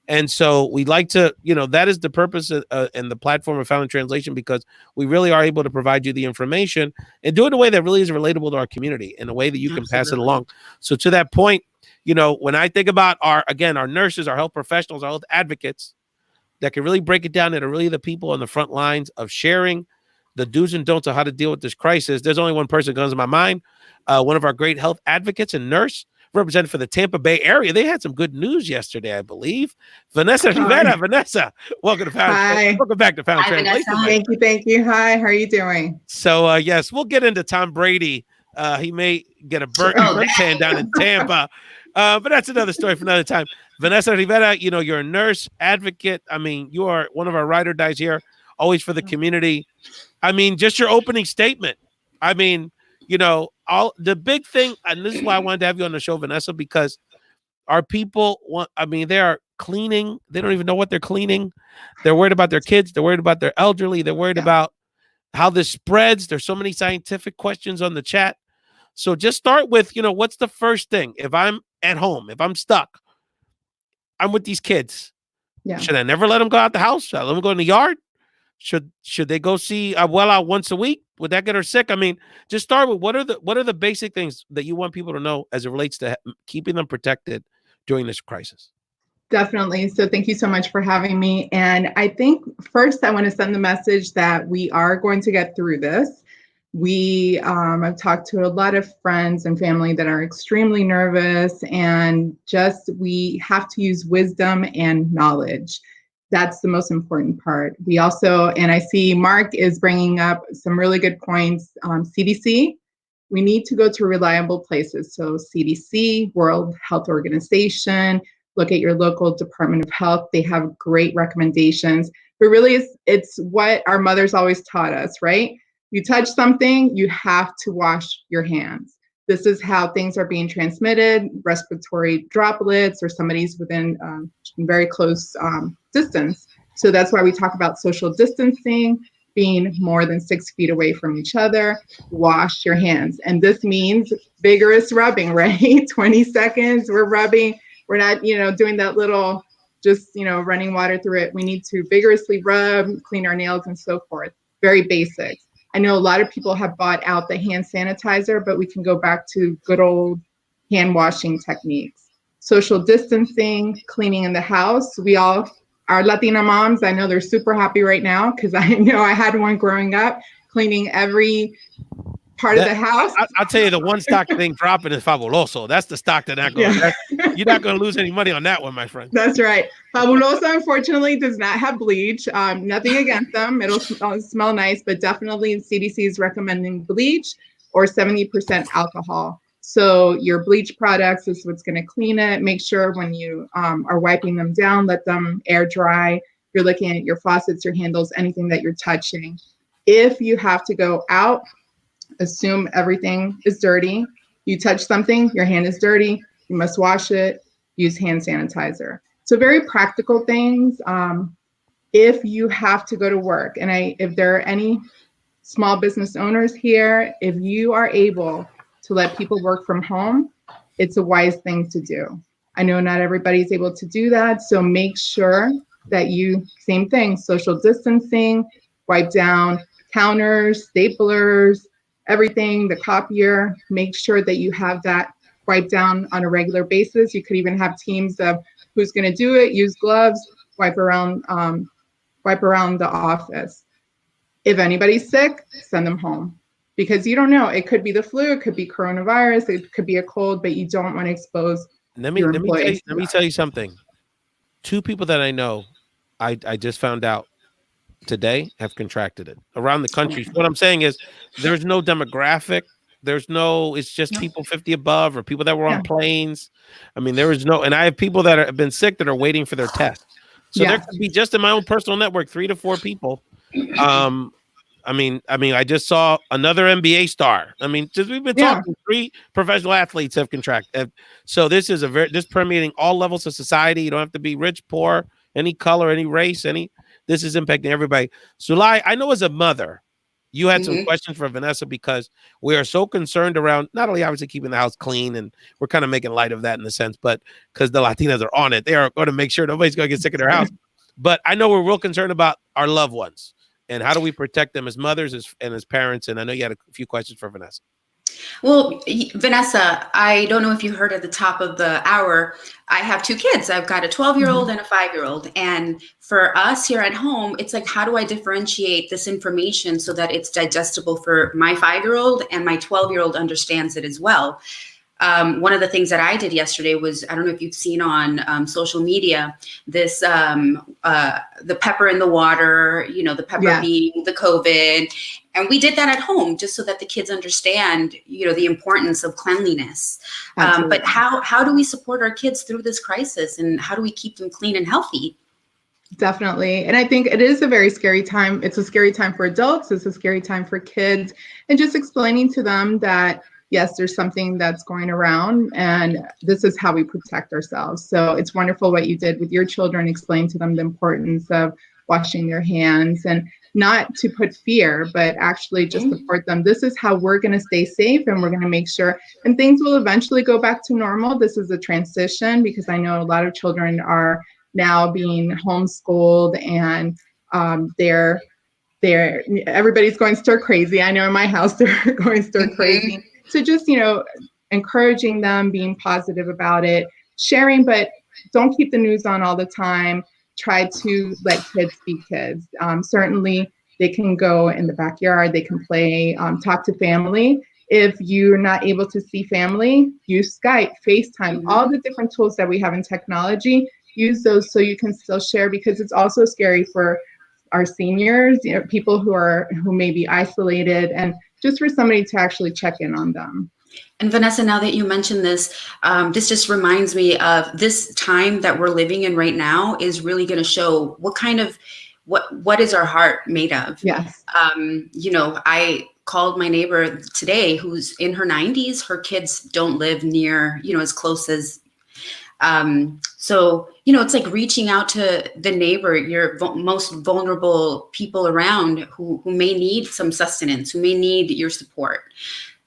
And so we like to, that is the purpose and the platform of Found in Translation, because we really are able to provide you the information and do it in a way that really is relatable to our community, in a way that you can pass it along. So to that point, when I think about our nurses, our health professionals, our health advocates that can really break it down, that are really the people on the front lines of sharing the do's and don'ts of how to deal with this crisis, there's only one person that comes to my mind. One of our great health advocates and nurse represented for the Tampa Bay area. They had some good news yesterday, I believe. Venessa Rivera. Vanessa, welcome to Found. Hi. Welcome back to Found Translation. Thank you. Hi, how are you doing? So, yes, we'll get into Tom Brady. He may get a burnt tan down in Tampa, but that's another story for another time. Venessa Rivera, you're a nurse advocate. I mean, you are one of our ride or dies here, always for the community. I mean, just your opening statement. I mean, all the big thing, and this is why I wanted to have you on the show, Vanessa, because our people they are cleaning. They don't even know what they're cleaning. They're worried about their kids. They're worried about their elderly. They're worried about how this spreads. There's so many scientific questions on the chat. So just start with, what's the first thing? If I'm at home, if I'm stuck, I'm with these kids. Yeah. Should I never let them go out the house? Should I let them go in the yard? Should they go see Abuela once a week? Would that get her sick? I mean, just start with what are the basic things that you want people to know as it relates to keeping them protected during this crisis? Definitely. So thank you so much for having me. And I think first I want to send the message that we are going to get through this. I've talked to a lot of friends and family that are extremely nervous, and we have to use wisdom and knowledge. That's the most important part. We also, and I see Mark is bringing up some really good points. CDC, we need to go to reliable places. So CDC, World Health Organization, look at your local Department of Health. They have great recommendations. But really, it's what our mothers always taught us, right? You touch something, you have to wash your hands. This is how things are being transmitted, respiratory droplets, or somebody's within very close distance. So that's why we talk about social distancing, being more than 6 feet away from each other. Wash your hands. And this means vigorous rubbing, right? 20 seconds, we're rubbing. We're not, doing that little, just, running water through it. We need to vigorously rub, clean our nails, and so forth. Very basic. I know a lot of people have bought out the hand sanitizer, but we can go back to good old hand washing techniques. Social distancing, cleaning in the house. Our Latina moms, I know they're super happy right now, because I know I had one growing up, cleaning every part of the house. I'll tell you, the one stock thing dropping is Fabuloso. That's the stock that you're not going to lose any money on that one, my friend. That's right. Fabuloso, unfortunately, does not have bleach. Nothing against them. It'll smell nice, but definitely CDC is recommending bleach or 70% alcohol. So your bleach products is what's going to clean it. Make sure when you are wiping them down, let them air dry. You're looking at your faucets, your handles, anything that you're touching. If you have to go out, assume everything is dirty. You touch something, your hand is dirty. You must wash it. Use hand sanitizer. So very practical things. If you have to go to work, and if there are any small business owners here, if you are able to let people work from home, it's a wise thing to do. I know not everybody's able to do that, so make sure that same thing, social distancing, wipe down counters, staplers, everything, the copier, make sure that you have that wiped down on a regular basis. You could even have teams of who's going to do it, use gloves, wipe around wipe around the office. If anybody's sick, send them home. Because you don't know. It could be the flu, it could be coronavirus, it could be a cold, but you don't want to expose your employees. Let me tell you something. 2 people that I know, I just found out today have contracted it around the country. What I'm saying is there's no demographic. It's just people 50 above or people that were on planes. I mean, there is no, and I have people that have been sick that are waiting for their test. So there could be just in my own personal network, 3 to 4 people. I mean, I just saw another NBA star. I mean, just we've been talking 3 professional athletes have contracted. So this is this permeating all levels of society. You don't have to be rich, poor, any color, any race, this is impacting everybody. Sulaih, I know as a mother, you had some questions for Venessa because we are so concerned around not only obviously keeping the house clean, and we're kind of making light of that in a sense, but because the Latinas are on it, they are going to make sure nobody's going to get sick in their house. But I know we're real concerned about our loved ones. And how do we protect them as mothers and as parents? And I know you had a few questions for Venessa. Well, Venessa, I don't know if you heard at the top of the hour, I have 2 kids. I've got a 12-year-old and a 5-year-old. And for us here at home, it's like, how do I differentiate this information so that it's digestible for my 5-year-old and my 12-year-old understands it as well? One of the things that I did yesterday was, I don't know if you've seen on social media, this, the pepper in the water, the pepper being the COVID. And we did that at home just so that the kids understand, the importance of cleanliness. But how do we support our kids through this crisis, and how do we keep them clean and healthy? Definitely. And I think it is a very scary time. It's a scary time for adults. It's a scary time for kids. And just explaining to them that, yes, there's something that's going around, and this is how we protect ourselves. So it's wonderful what you did with your children, explain to them the importance of washing their hands, and not to put fear, but actually just support them. This is how we're going to stay safe, and we're going to make sure, and things will eventually go back to normal. This is a transition, because I know a lot of children are now being homeschooled, and everybody's going stir crazy. I know in my house they're going stir crazy. So just, encouraging them, being positive about it, sharing, but don't keep the news on all the time. Try to let kids be kids. Certainly they can go in the backyard, they can play, talk to family. If you're not able to see family, use Skype, FaceTime, all the different tools that we have in technology, use those so you can still share, because it's also scary for our seniors, people who may be isolated, and just for somebody to actually check in on them. And Venessa, now that you mentioned this, this just reminds me of this time that we're living in right now is really going to show what is our heart made of. Yes. I called my neighbor today who's in her 90s. Her kids don't live near, as close as, so, it's like reaching out to the neighbor, your most vulnerable people around who may need some sustenance, who may need your support.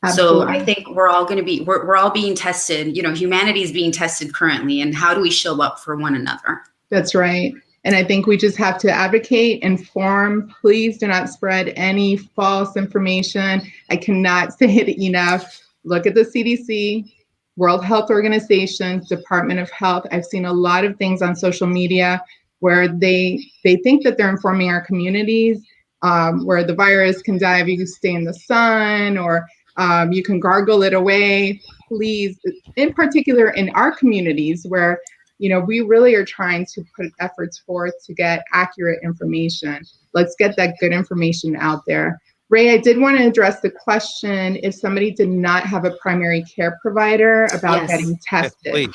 Absolutely. So I think we're all going to be, we're all being tested, humanity is being tested currently. And how do we show up for one another? That's right. And I think we just have to advocate, inform. Please do not spread any false information. I cannot say it enough. Look at the CDC, World Health Organization, Department of Health. I've seen a lot of things on social media where they think that they're informing our communities, where the virus can die if you stay in the sun, or you can gargle it away. Please, in particular in our communities where, we really are trying to put efforts forth to get accurate information. Let's get that good information out there. Ray, I did want to address the question if somebody did not have a primary care provider about getting tested.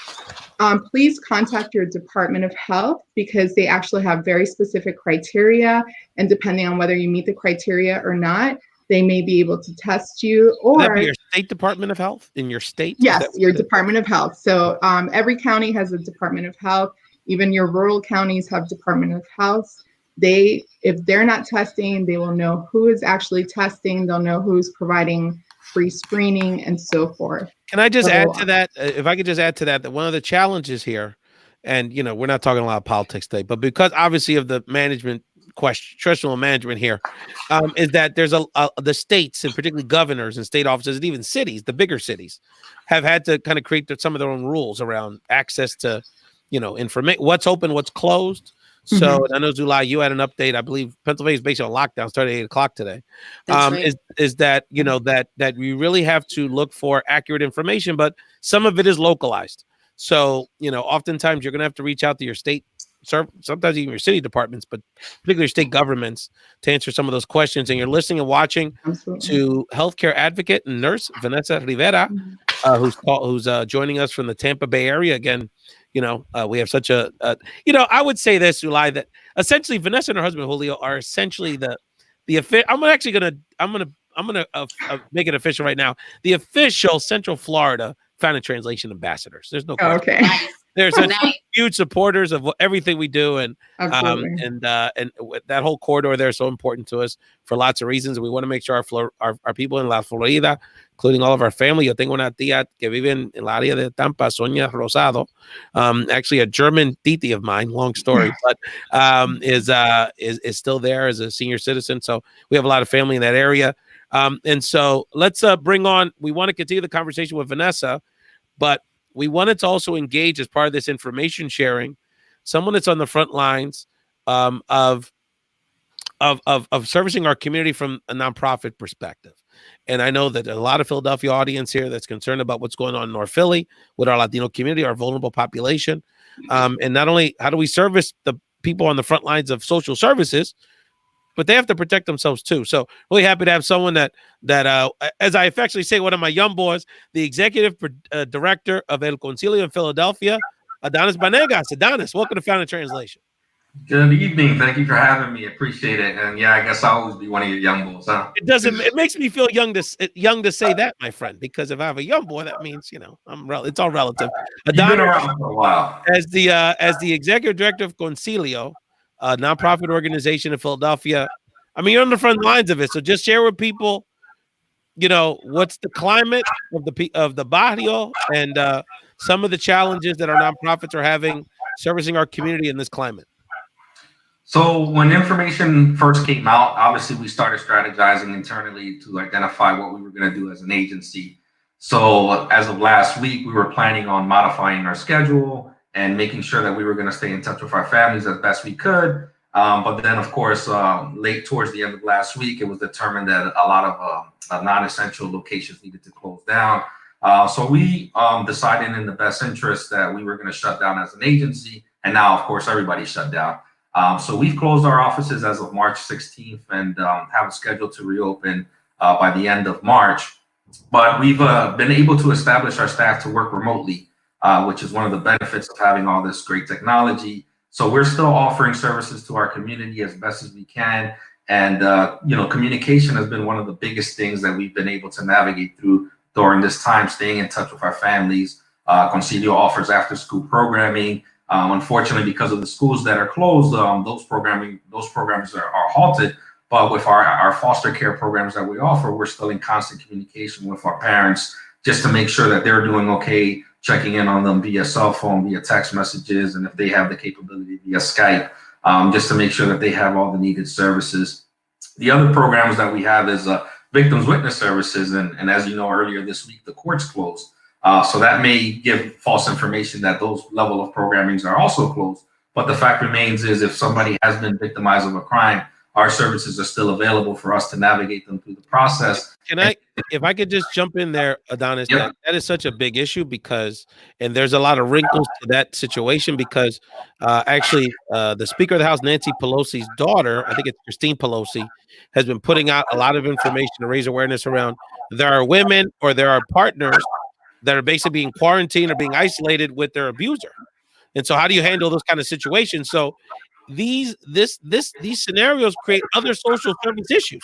Please contact your Department of Health, because they actually have very specific criteria, and depending on whether you meet the criteria or not, they may be able to test you. Or would that be your state Department of Health in your state? Yes, your Department of Health. So every county has a Department of Health. Even your rural counties have Department of Health. If they're not testing, they will know who is actually testing. They'll know who's providing free screening and so forth. Can I just add to that? If I could just add to that one of the challenges here, and we're not talking a lot of politics today, but because obviously of the management question, traditional management here, is that there's the states, and particularly governors and state offices, and even cities, the bigger cities, have had to kind of create some of their own rules around access to, information, what's open, what's closed. So and I know, Sulaih, you had an update. I believe Pennsylvania is basically on lockdown, starting at 8 o'clock today. That's right. Is that, you know, that we really have to look for accurate information, but some of it is localized. So, you know, oftentimes you're going to have to reach out to your state, sometimes even your city departments, but particularly state governments, to answer some of those questions. And you're listening and watching to healthcare advocate and nurse Venessa Rivera, who's joining us from the Tampa Bay area. Again, you know, we have such a you know, I would say this, Sulaih, that essentially Venessa and her husband Julio are essentially the I'm gonna make it official right now. The official Central Florida Found in Translation ambassadors. There's no question. Okay. They're such huge supporters of everything we do, and that whole corridor there is so important to us for lots of reasons. We want to make sure our people in La Florida, including all of our family. Yo tengo una tía que vive en la área de Tampa, Sonia Rosado, actually a German titi of mine. Long story, but is still there as a senior citizen. So we have a lot of family in that area. And so let's bring on. We want to continue the conversation with Venessa, but we wanted to also engage as part of this information sharing someone that's on the front lines of servicing our community from a nonprofit perspective. And I know that a lot of Philadelphia audience here that's concerned about what's going on in North Philly with our Latino community, our vulnerable population. And not only how do we service the people on the front lines of social services, but they have to protect themselves too. So really happy to have someone that as I affectionately say, one of my young boys, the executive director of El Concilio in Philadelphia, Adonis Banegas. Adonis, welcome to Found in Translation. Good evening. Thank you for having me. Appreciate it. And yeah, I guess I'll always be one of your young boys, huh? It makes me feel young to say that, my friend, because if I have a young boy, that means, you know, it's all relative. Adonis, you've been around for a while. As the executive director of Concilio, a nonprofit organization in Philadelphia. I mean, you're on the front lines of it. So just share with people, you know, what's the climate of the barrio and some of the challenges that our nonprofits are having servicing our community in this climate. So when information first came out, obviously we started strategizing internally to identify what we were going to do as an agency. So as of last week, we were planning on modifying our schedule and making sure that we were going to stay in touch with our families as best we could. But then, of course, late towards the end of last week, it was determined that a lot of non-essential locations needed to close down. So we decided in the best interest that we were going to shut down as an agency. And now, of course, everybody shut down. So we've closed our offices as of March 16th and have a schedule to reopen by the end of March. But we've been able to establish our staff to work remotely, which is one of the benefits of having all this great technology. So we're still offering services to our community as best as we can. And, you know, communication has been one of the biggest things that we've been able to navigate through during this time, staying in touch with our families. Concilio offers after-school programming. Unfortunately, because of the schools that are closed, those programs are halted. But with our foster care programs that we offer, we're still in constant communication with our parents just to make sure that they're doing okay, checking in on them via cell phone, via text messages, and if they have the capability via Skype, just to make sure that they have all the needed services. The other programs that we have is victims witness services. And as you know, earlier this week, the courts closed. So that may give false information that those level of programmings are also closed. But the fact remains is if somebody has been victimized of a crime, our services are still available for us to navigate them through the process. If I could just jump in there, Adonis, Yep. that is such a big issue because, and there's a lot of wrinkles to that situation because actually the Speaker of the House, Nancy Pelosi's daughter, I think it's Christine Pelosi, has been putting out a lot of information to raise awareness around there are women or there are partners that are basically being quarantined or being isolated with their abuser. And so how do you handle those kind of situations? So these scenarios create other social service issues.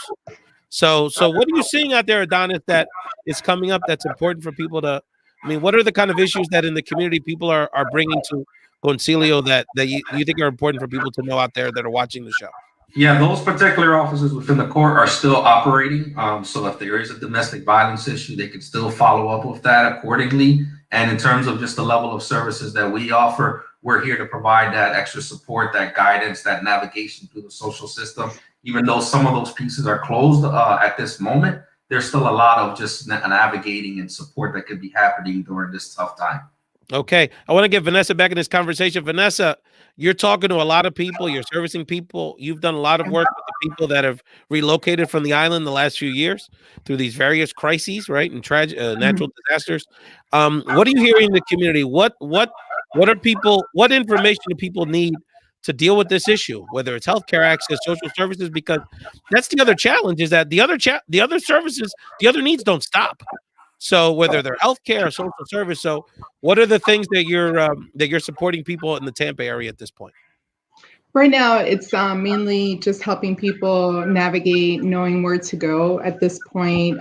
So what are you seeing out there, Adonis, that is coming up that's important for people to, I mean, what are the kind of issues that in the community people are bringing to Concilio that you think are important for people to know out there that are watching the show? Yeah, those particular offices within the court are still operating. So if there is a domestic violence issue, they can still follow up with that accordingly. And in terms of just the level of services that we offer, we're here to provide that extra support, that guidance, that navigation through the social system. Even though some of those pieces are closed at this moment, there's still a lot of just navigating and support that could be happening during this tough time. Okay. I want to get Venessa back in this conversation. Venessa, you're talking to a lot of people. You're servicing people. You've done a lot of work with the people that have relocated from the island the last few years through these various crises, right? And natural disasters. What are you hearing in the community? What are people, what information do people need to deal with this issue, whether it's healthcare access, social services? Because that's the other challenge, is that the other services, the other needs don't stop. So whether they're healthcare or social service, so what are the things that you're supporting people in the Tampa area at this point? Right now, it's mainly just helping people navigate, knowing where to go at this point.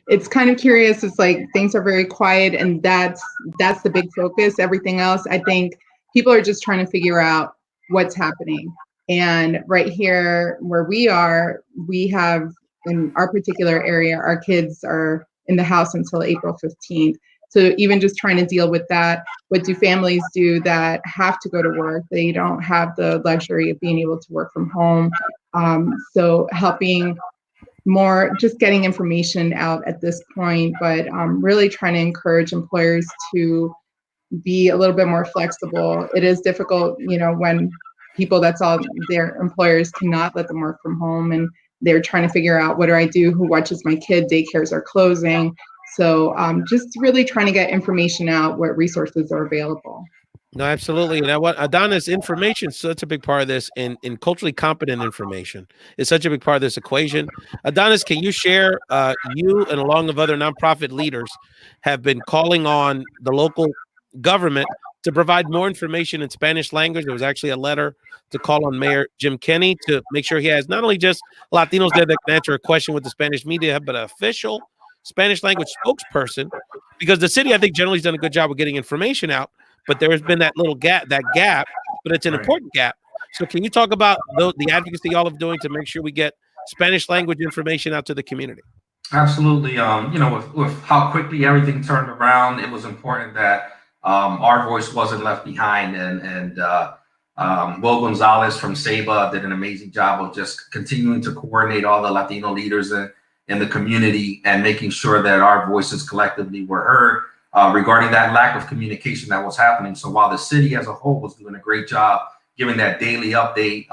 It's kind of curious. It's like things are very quiet, and that's the big focus. Everything else, I think people are just trying to figure out what's happening. And right here where we are, we have, in our particular area, our kids are in the house until April 15th. So even just trying to deal with that, what do families do that have to go to work? They don't have the luxury of being able to work from home. So helping more, just getting information out at this point, but really trying to encourage employers to be a little bit more flexible. It is difficult, when people, that's all, their employers cannot let them work from home, and they're trying to figure out, what do I do? Who watches my kid? Daycares are closing. So just really trying to get information out, what resources are available. No, absolutely. And Adonis, information is such a big part of this, and culturally competent information is such a big part of this equation. Adonis, can you share, you and along with other nonprofit leaders have been calling on the local government to provide more information in Spanish language. There was actually a letter to call on Mayor Jim Kenney to make sure he has not only just Latinos there that can answer a question with the Spanish media, but an official Spanish language spokesperson, because the city, I think, generally has done a good job of getting information out, but there has been that little gap, but it's an important gap. So can you talk about the advocacy y'all are doing to make sure we get Spanish language information out to the community? Absolutely. With how quickly everything turned around, it was important that our voice wasn't left behind. And Will Gonzalez from SEBA did an amazing job of just continuing to coordinate all the Latino leaders in the community and making sure that our voices collectively were heard regarding that lack of communication that was happening. So while the city as a whole was doing a great job giving that daily update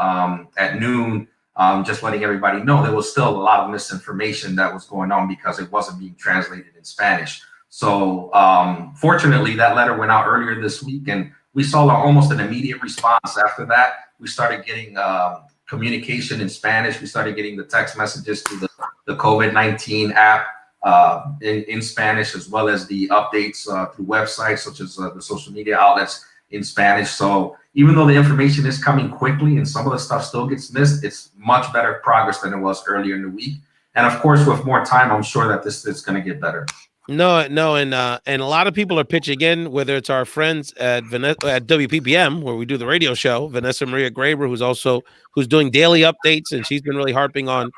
at noon, just letting everybody know, there was still a lot of misinformation that was going on because it wasn't being translated in Spanish. So fortunately, that letter went out earlier this week, and we saw almost an immediate response after that. We started getting communication in Spanish. We started getting the text messages to the COVID-19 app in Spanish, as well as the updates through websites such as the social media outlets in Spanish. So even though the information is coming quickly and some of the stuff still gets missed, it's much better progress than it was earlier in the week. And of course, with more time, I'm sure that this is going to get better. No, and a lot of people are pitching in, whether it's our friends at WPPM, where we do the radio show, Vanessa Maria Graber, who's doing daily updates, and she's been really harping on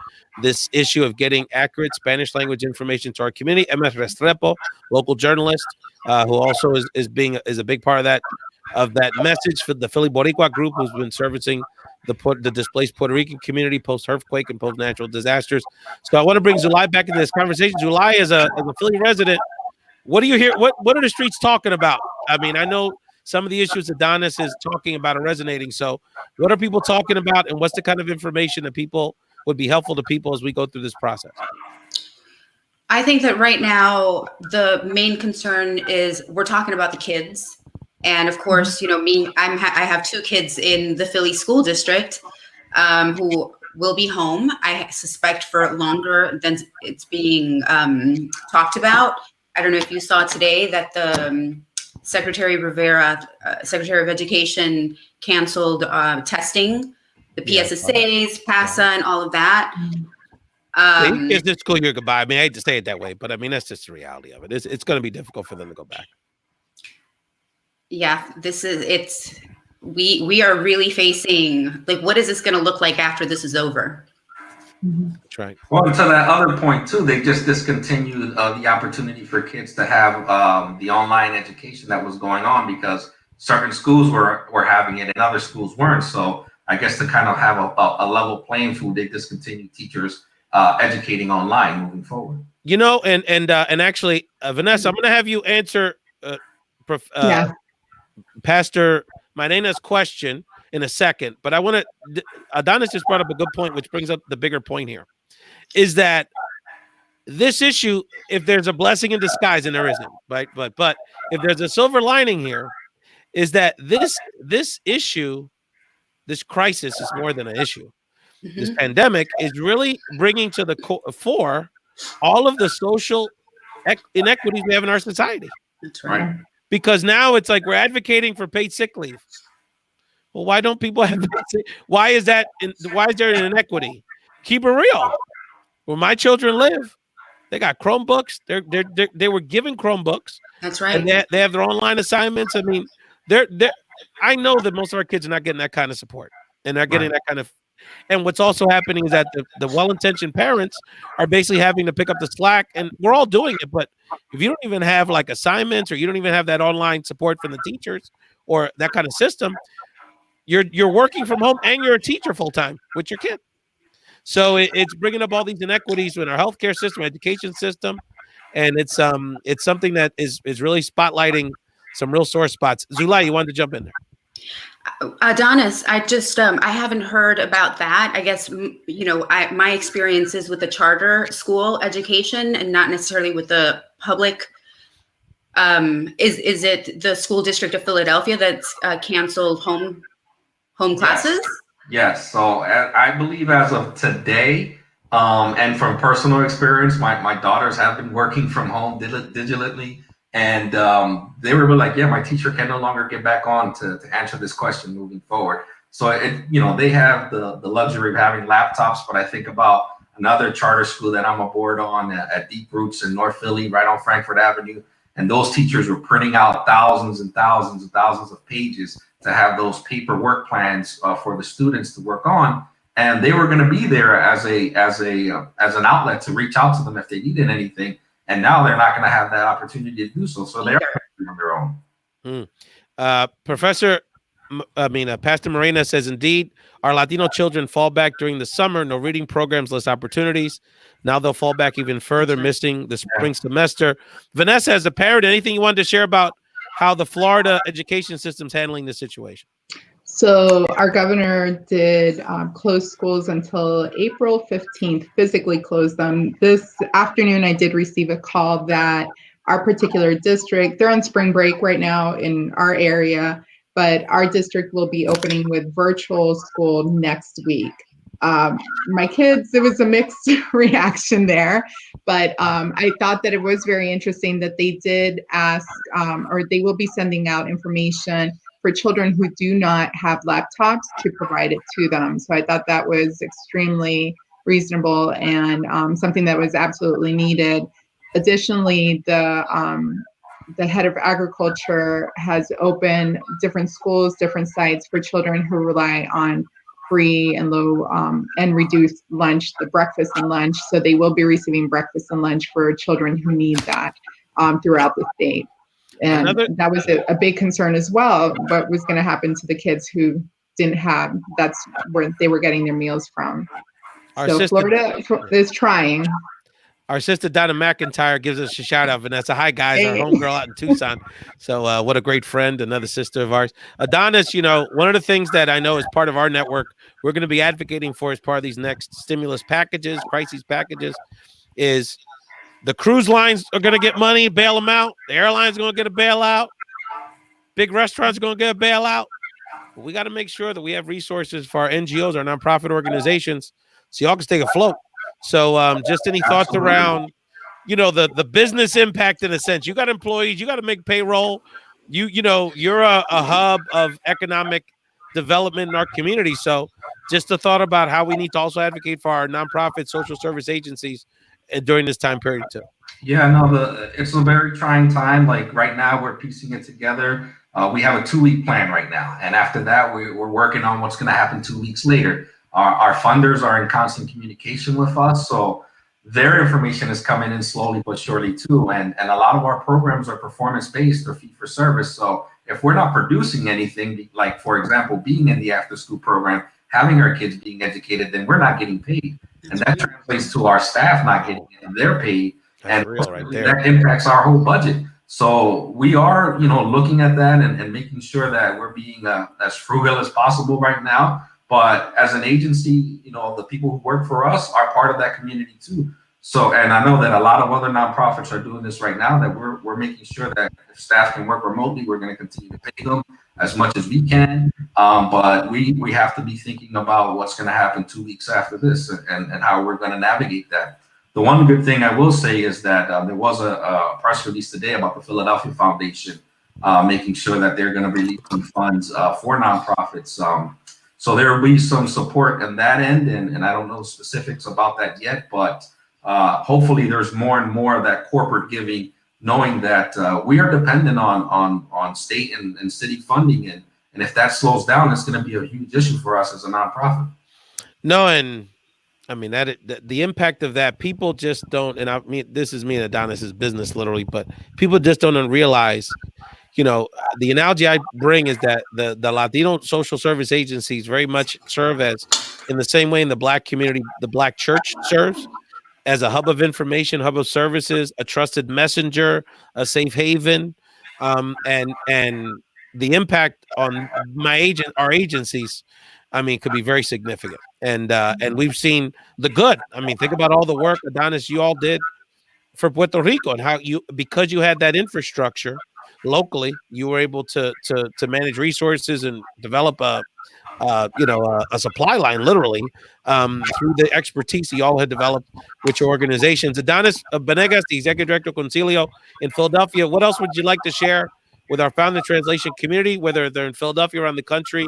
this issue of getting accurate Spanish language information to our community. MS Restrepo, local journalist, who also is a big part of that message for the Philly Boricua group, who's been servicing the displaced Puerto Rican community post-earthquake and post-natural disasters. So I want to bring Sulaih back into this conversation. Sulaih, as a Philly resident, what do you hear? What are the streets talking about? I mean, I know some of the issues Adonis is talking about are resonating. So what are people talking about, and what's the kind of information that people would be helpful to people as we go through this process? I think that right now, the main concern is we're talking about the kids. And of course, I have two kids in the Philly school district who will be home, I suspect, for longer than it's being talked about. I don't know if you saw today that the Secretary Rivera, Secretary of Education, canceled testing, the PSSAs, PASA, and all of that. It's the school year goodbye. I mean, I hate to say it that way, but I mean, that's just the reality of it. It's going to be difficult for them to go back. Yeah, we are really facing, like, what is this going to look like after this is over? That's right. Well, to that other point too, they just discontinued the opportunity for kids to have the online education that was going on because certain schools were having it and other schools weren't. So I guess to kind of have a level playing field, they discontinued teachers educating online moving forward. And actually, Vanessa, I'm going to have you answer Yeah. Pastor Marena's question in a second, but I want to. Adonis just brought up a good point, which brings up the bigger point here: is that this issue, if there's a blessing in disguise, and there isn't, right? But if there's a silver lining here, is that this issue, this crisis is more than an issue. This pandemic is really bringing to the fore all of the social inequities we have in our society. That's right. Because now it's like we're advocating for paid sick leave. Well, why don't people have paid sick? Why is there an inequity? Keep it real. Where my children live, they got Chromebooks. They were given Chromebooks. That's right. And they have their online assignments. I mean, I know that most of our kids are not getting that kind of support, and they're getting that kind of. And what's also happening is that the well-intentioned parents are basically having to pick up the slack, and we're all doing it. But if you don't even have like assignments, or you don't even have that online support from the teachers or that kind of system, you're working from home and you're a teacher full-time with your kid. So it's bringing up all these inequities in our healthcare system, education system, and it's something that is really spotlighting some real sore spots. Sulaih, you wanted to jump in there. Adonis, I just I haven't heard about that. I guess my experience is with the charter school education and not necessarily with the public. Is it the school district of Philadelphia that's canceled home classes? Yes. So I believe as of today, and from personal experience, my daughters have been working from home diligently. And they were like, yeah, my teacher can no longer get back on to answer this question moving forward. So they have the luxury of having laptops, but I think about another charter school that I'm aboard on at Deep Roots in North Philly, right on Frankfurt Avenue. And those teachers were printing out thousands and thousands and thousands of pages to have those paper work plans for the students to work on. And they were going to be there as an outlet to reach out to them if they needed anything. And now they're not going to have that opportunity to do so. So they're on their own. Pastor Marina says, indeed, our Latino children fall back during the summer. No reading programs, less opportunities. Now they'll fall back even further, missing the spring semester. Venessa, as a parent, anything you wanted to share about how the Florida education system's handling this situation? So our governor did close schools until April 15th, physically close them. This afternoon, I did receive a call that our particular district, they're on spring break right now in our area, but our district will be opening with virtual school next week. My kids, it was a mixed reaction there, but I thought that it was very interesting that they did ask, or they will be sending out information for children who do not have laptops to provide it to them. So I thought that was extremely reasonable and something that was absolutely needed. Additionally, the head of agriculture has opened different schools, different sites for children who rely on free and low and reduced lunch, the breakfast and lunch. So they will be receiving breakfast and lunch for children who need that throughout the state. And that was a big concern as well. What was going to happen to the kids who didn't have, that's where they were getting their meals from. So Florida is trying. Our sister Donna McIntyre gives us a shout out, Vanessa. Hi guys, our homegirl out in Tucson. So what a great friend, another sister of ours. Adonis, one of the things that I know as part of our network, we're going to be advocating for as part of these next stimulus packages, crises packages, is the cruise lines are going to get money, bail them out. The airlines are going to get a bailout. Big restaurants are going to get a bailout. But we got to make sure that we have resources for our NGOs, our nonprofit organizations, so y'all can stay afloat. So just any thoughts around, the business impact in a sense? You got employees, you got to make payroll. You're a hub of economic development in our community. So just a thought about how we need to also advocate for our nonprofit social service agencies during this time period too. Yeah, no, it's a very trying time. Like right now, we're piecing it together. We have a 2-week plan right now, and after that, we're working on what's going to happen 2 weeks later. Our funders are in constant communication with us, so their information is coming in slowly but surely too. And a lot of our programs are performance based or fee for service. So if we're not producing anything, like for example, being in the after school program, having our kids being educated, then we're not getting paid. And that translates to our staff not getting their paid. That's real right there. That impacts our whole budget. So we are, looking at that and making sure that we're being as frugal as possible right now. But as an agency, the people who work for us are part of that community too. So, and I know that a lot of other nonprofits are doing this right now, that we're making sure that if staff can work remotely, we're going to continue to pay them as much as we can. But we have to be thinking about what's going to happen 2 weeks after this and how we're going to navigate that. The one good thing I will say is that there was a press release today about the Philadelphia Foundation making sure that they're going to release some funds for nonprofits. So there will be some support on that end, and I don't know specifics about that yet, but hopefully there's more and more of that corporate giving, knowing that we are dependent on state and city funding, and if that slows down, it's going to be a huge issue for us as a nonprofit. No, and I mean the impact of that, people just don't, and I mean, this is me and Adonis's business literally, but people just don't realize, the analogy I bring is that the Latino social service agencies very much serve as, in the same way in the Black community, the Black church serves as a hub of information, hub of services, a trusted messenger, a safe haven, and the impact on our agencies, I mean, could be very significant. And we've seen the good. I mean, think about all the work, Adonis, you all did for Puerto Rico, and how because you had that infrastructure locally, you were able to manage resources and develop a supply line, literally, through the expertise you all had developed with your organizations. Adonis Venegas, the Executive Director of Concilio in Philadelphia. What else would you like to share with our Found in Translation community, whether they're in Philadelphia, around the country,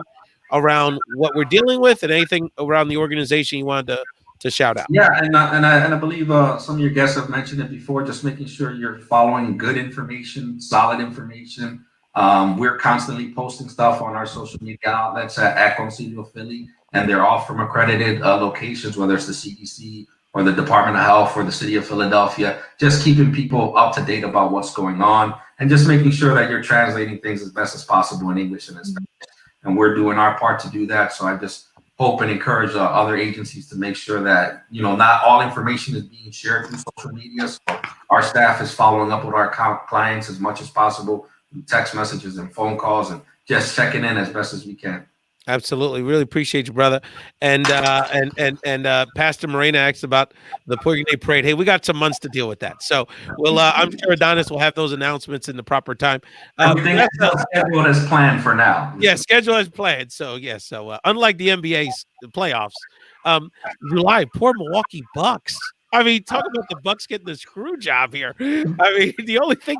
around what we're dealing with, and anything around the organization you wanted to shout out? Yeah, and I believe some of your guests have mentioned it before, just making sure you're following good information, solid information. We're constantly posting stuff on our social media outlets at Concilio Philly, and they're all from accredited locations, whether it's the CDC or the Department of Health or the City of Philadelphia, just keeping people up to date about what's going on and just making sure that you're translating things as best as possible in English and in Spanish. And we're doing our part to do that. So I just hope and encourage other agencies to make sure that, not all information is being shared through social media. So our staff is following up with our clients as much as possible, text messages and phone calls, and just checking in as best as we can. Absolutely. Really appreciate you, brother. And Pastor Morena asked about the Puerto Day Parade. Hey, we got some months to deal with that. So I'm sure Adonis will have those announcements in the proper time. Everything is scheduled as planned for now. Yeah, schedule as planned. So, yes. So unlike the NBA's playoffs, July, poor Milwaukee Bucks. I mean, talk about the Bucks getting the screw job here. I mean, the only thing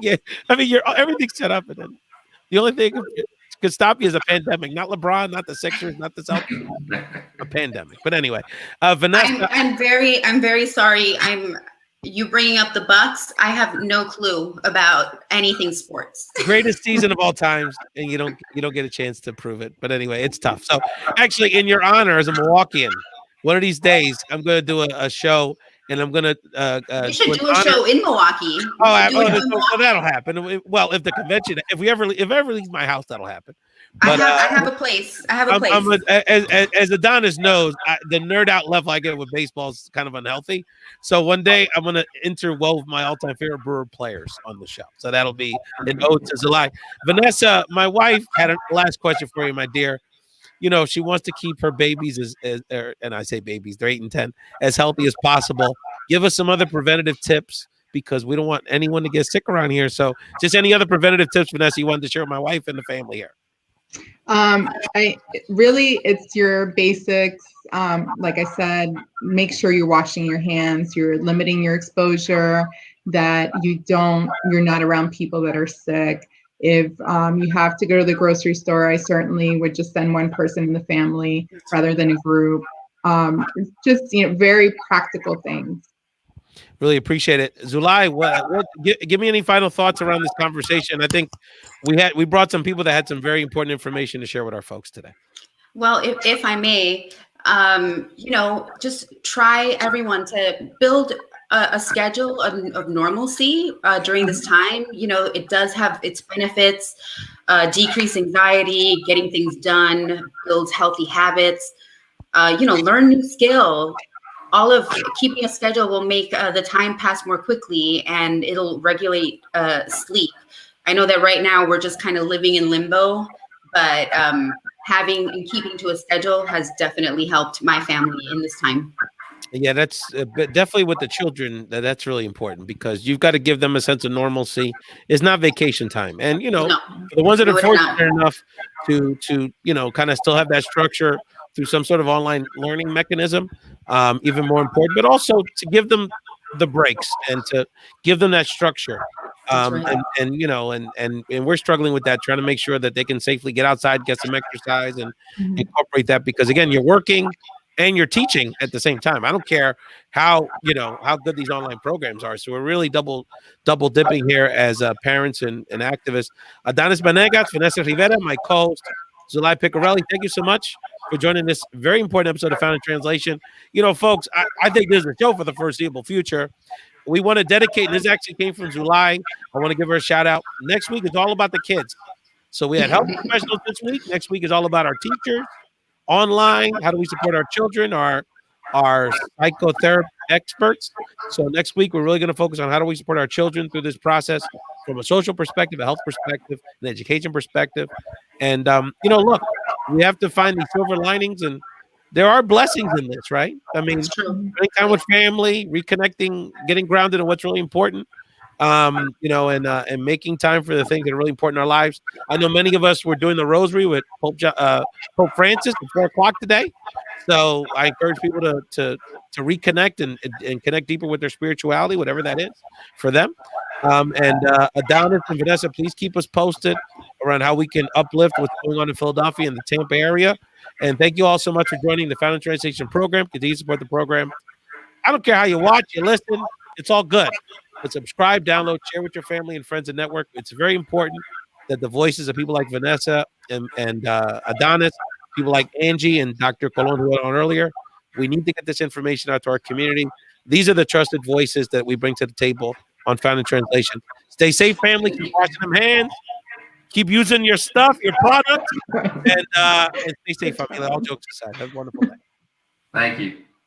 everything's set up, and then the only thing could stop you is a pandemic. Not LeBron, not the Sixers, not the Celtics. A pandemic. But anyway, Vanessa, I'm very sorry. You bringing up the Bucks. I have no clue about anything sports. Greatest season of all times, and you don't get a chance to prove it. But anyway, it's tough. So actually, in your honor as a Milwaukeean, one of these days I'm going to do a show. And I'm gonna. You should do a show in Milwaukee. So that'll happen. Well, if the convention, if ever leaves my house, that'll happen. But, I have a place. As Adonis knows, the nerd out level I get with baseball is kind of unhealthy. So one day I'm gonna interwove my all-time favorite Brewer players on the show. So that'll be an ode to Sulaih. Vanessa, my wife, had a last question for you, my dear. She wants to keep her babies and I say babies, they're 8 and 10, as healthy as possible. Give us some other preventative tips, because we don't want anyone to get sick around here. So just any other preventative tips, Vanessa, you wanted to share with my wife and the family here? It's your basics. Like I said, make sure you're washing your hands, you're limiting your exposure, that you're not around people that are sick. If you have to go to the grocery store, I certainly would just send one person in the family rather than a group. Just very practical things. Really appreciate it. Sulaih, give me any final thoughts around this conversation. I think we brought some people that had some very important information to share with our folks today. Well, if I may, just try everyone to build a schedule of normalcy during this time. It does have its benefits, decrease anxiety, getting things done, builds healthy habits, learn new skill, all of keeping a schedule will make the time pass more quickly, and it'll regulate sleep. I know that right now we're just kind of living in limbo, but having and keeping to a schedule has definitely helped my family in this time. Yeah, that's but definitely with the children. That's really important because you've got to give them a sense of normalcy. It's not vacation time, and No, for the ones that are no, it's not. fortunate enough to kind of still have that structure through some sort of online learning mechanism, even more important. But also to give them the breaks and to give them that structure. That's right. And we're struggling with that, trying to make sure that they can safely get outside, get some exercise, and incorporate that because again, you're working and you're teaching at the same time. I don't care how good these online programs are. So we're really double dipping here as parents and activists. Adonis Banegas, Venessa Rivera, my co-host, Sulaih Picorelli. Thank you so much for joining this very important episode of Found in Translation. Folks, I think this is a show for the foreseeable future. We want to dedicate, and this actually came from Sulaih. I want to give her a shout out. Next week is all about the kids. So we had health professionals this week. Next week is all about our teachers. Online, how do we support our children, our psychotherapy experts? So next week we're really going to focus on how do we support our children through this process from a social perspective, a health perspective, an education perspective. And look, we have to find these silver linings, and there are blessings in this, right? I mean, spending time with family, reconnecting, getting grounded in what's really important. And making time for the things that are really important in our lives. I know many of us were doing the rosary with Pope Francis at 4:00 today. So I encourage people to reconnect and connect deeper with their spirituality, whatever that is for them. Adonis and Venessa, please keep us posted around how we can uplift what's going on in Philadelphia and the Tampa area. And thank you all so much for joining the Found in Translation program. Continue to support the program. I don't care how you watch, you listen, it's all good. But subscribe, download, share with your family and friends and network. It's very important that the voices of people like Venessa and Adonis, people like Angie and Dr. Colon, who went on earlier, we need to get this information out to our community. These are the trusted voices that we bring to the table on Found in Translation. Stay safe, family. Keep washing them hands. Keep using your stuff, your product, and stay safe, family. All jokes aside, have a wonderful day. Thank you.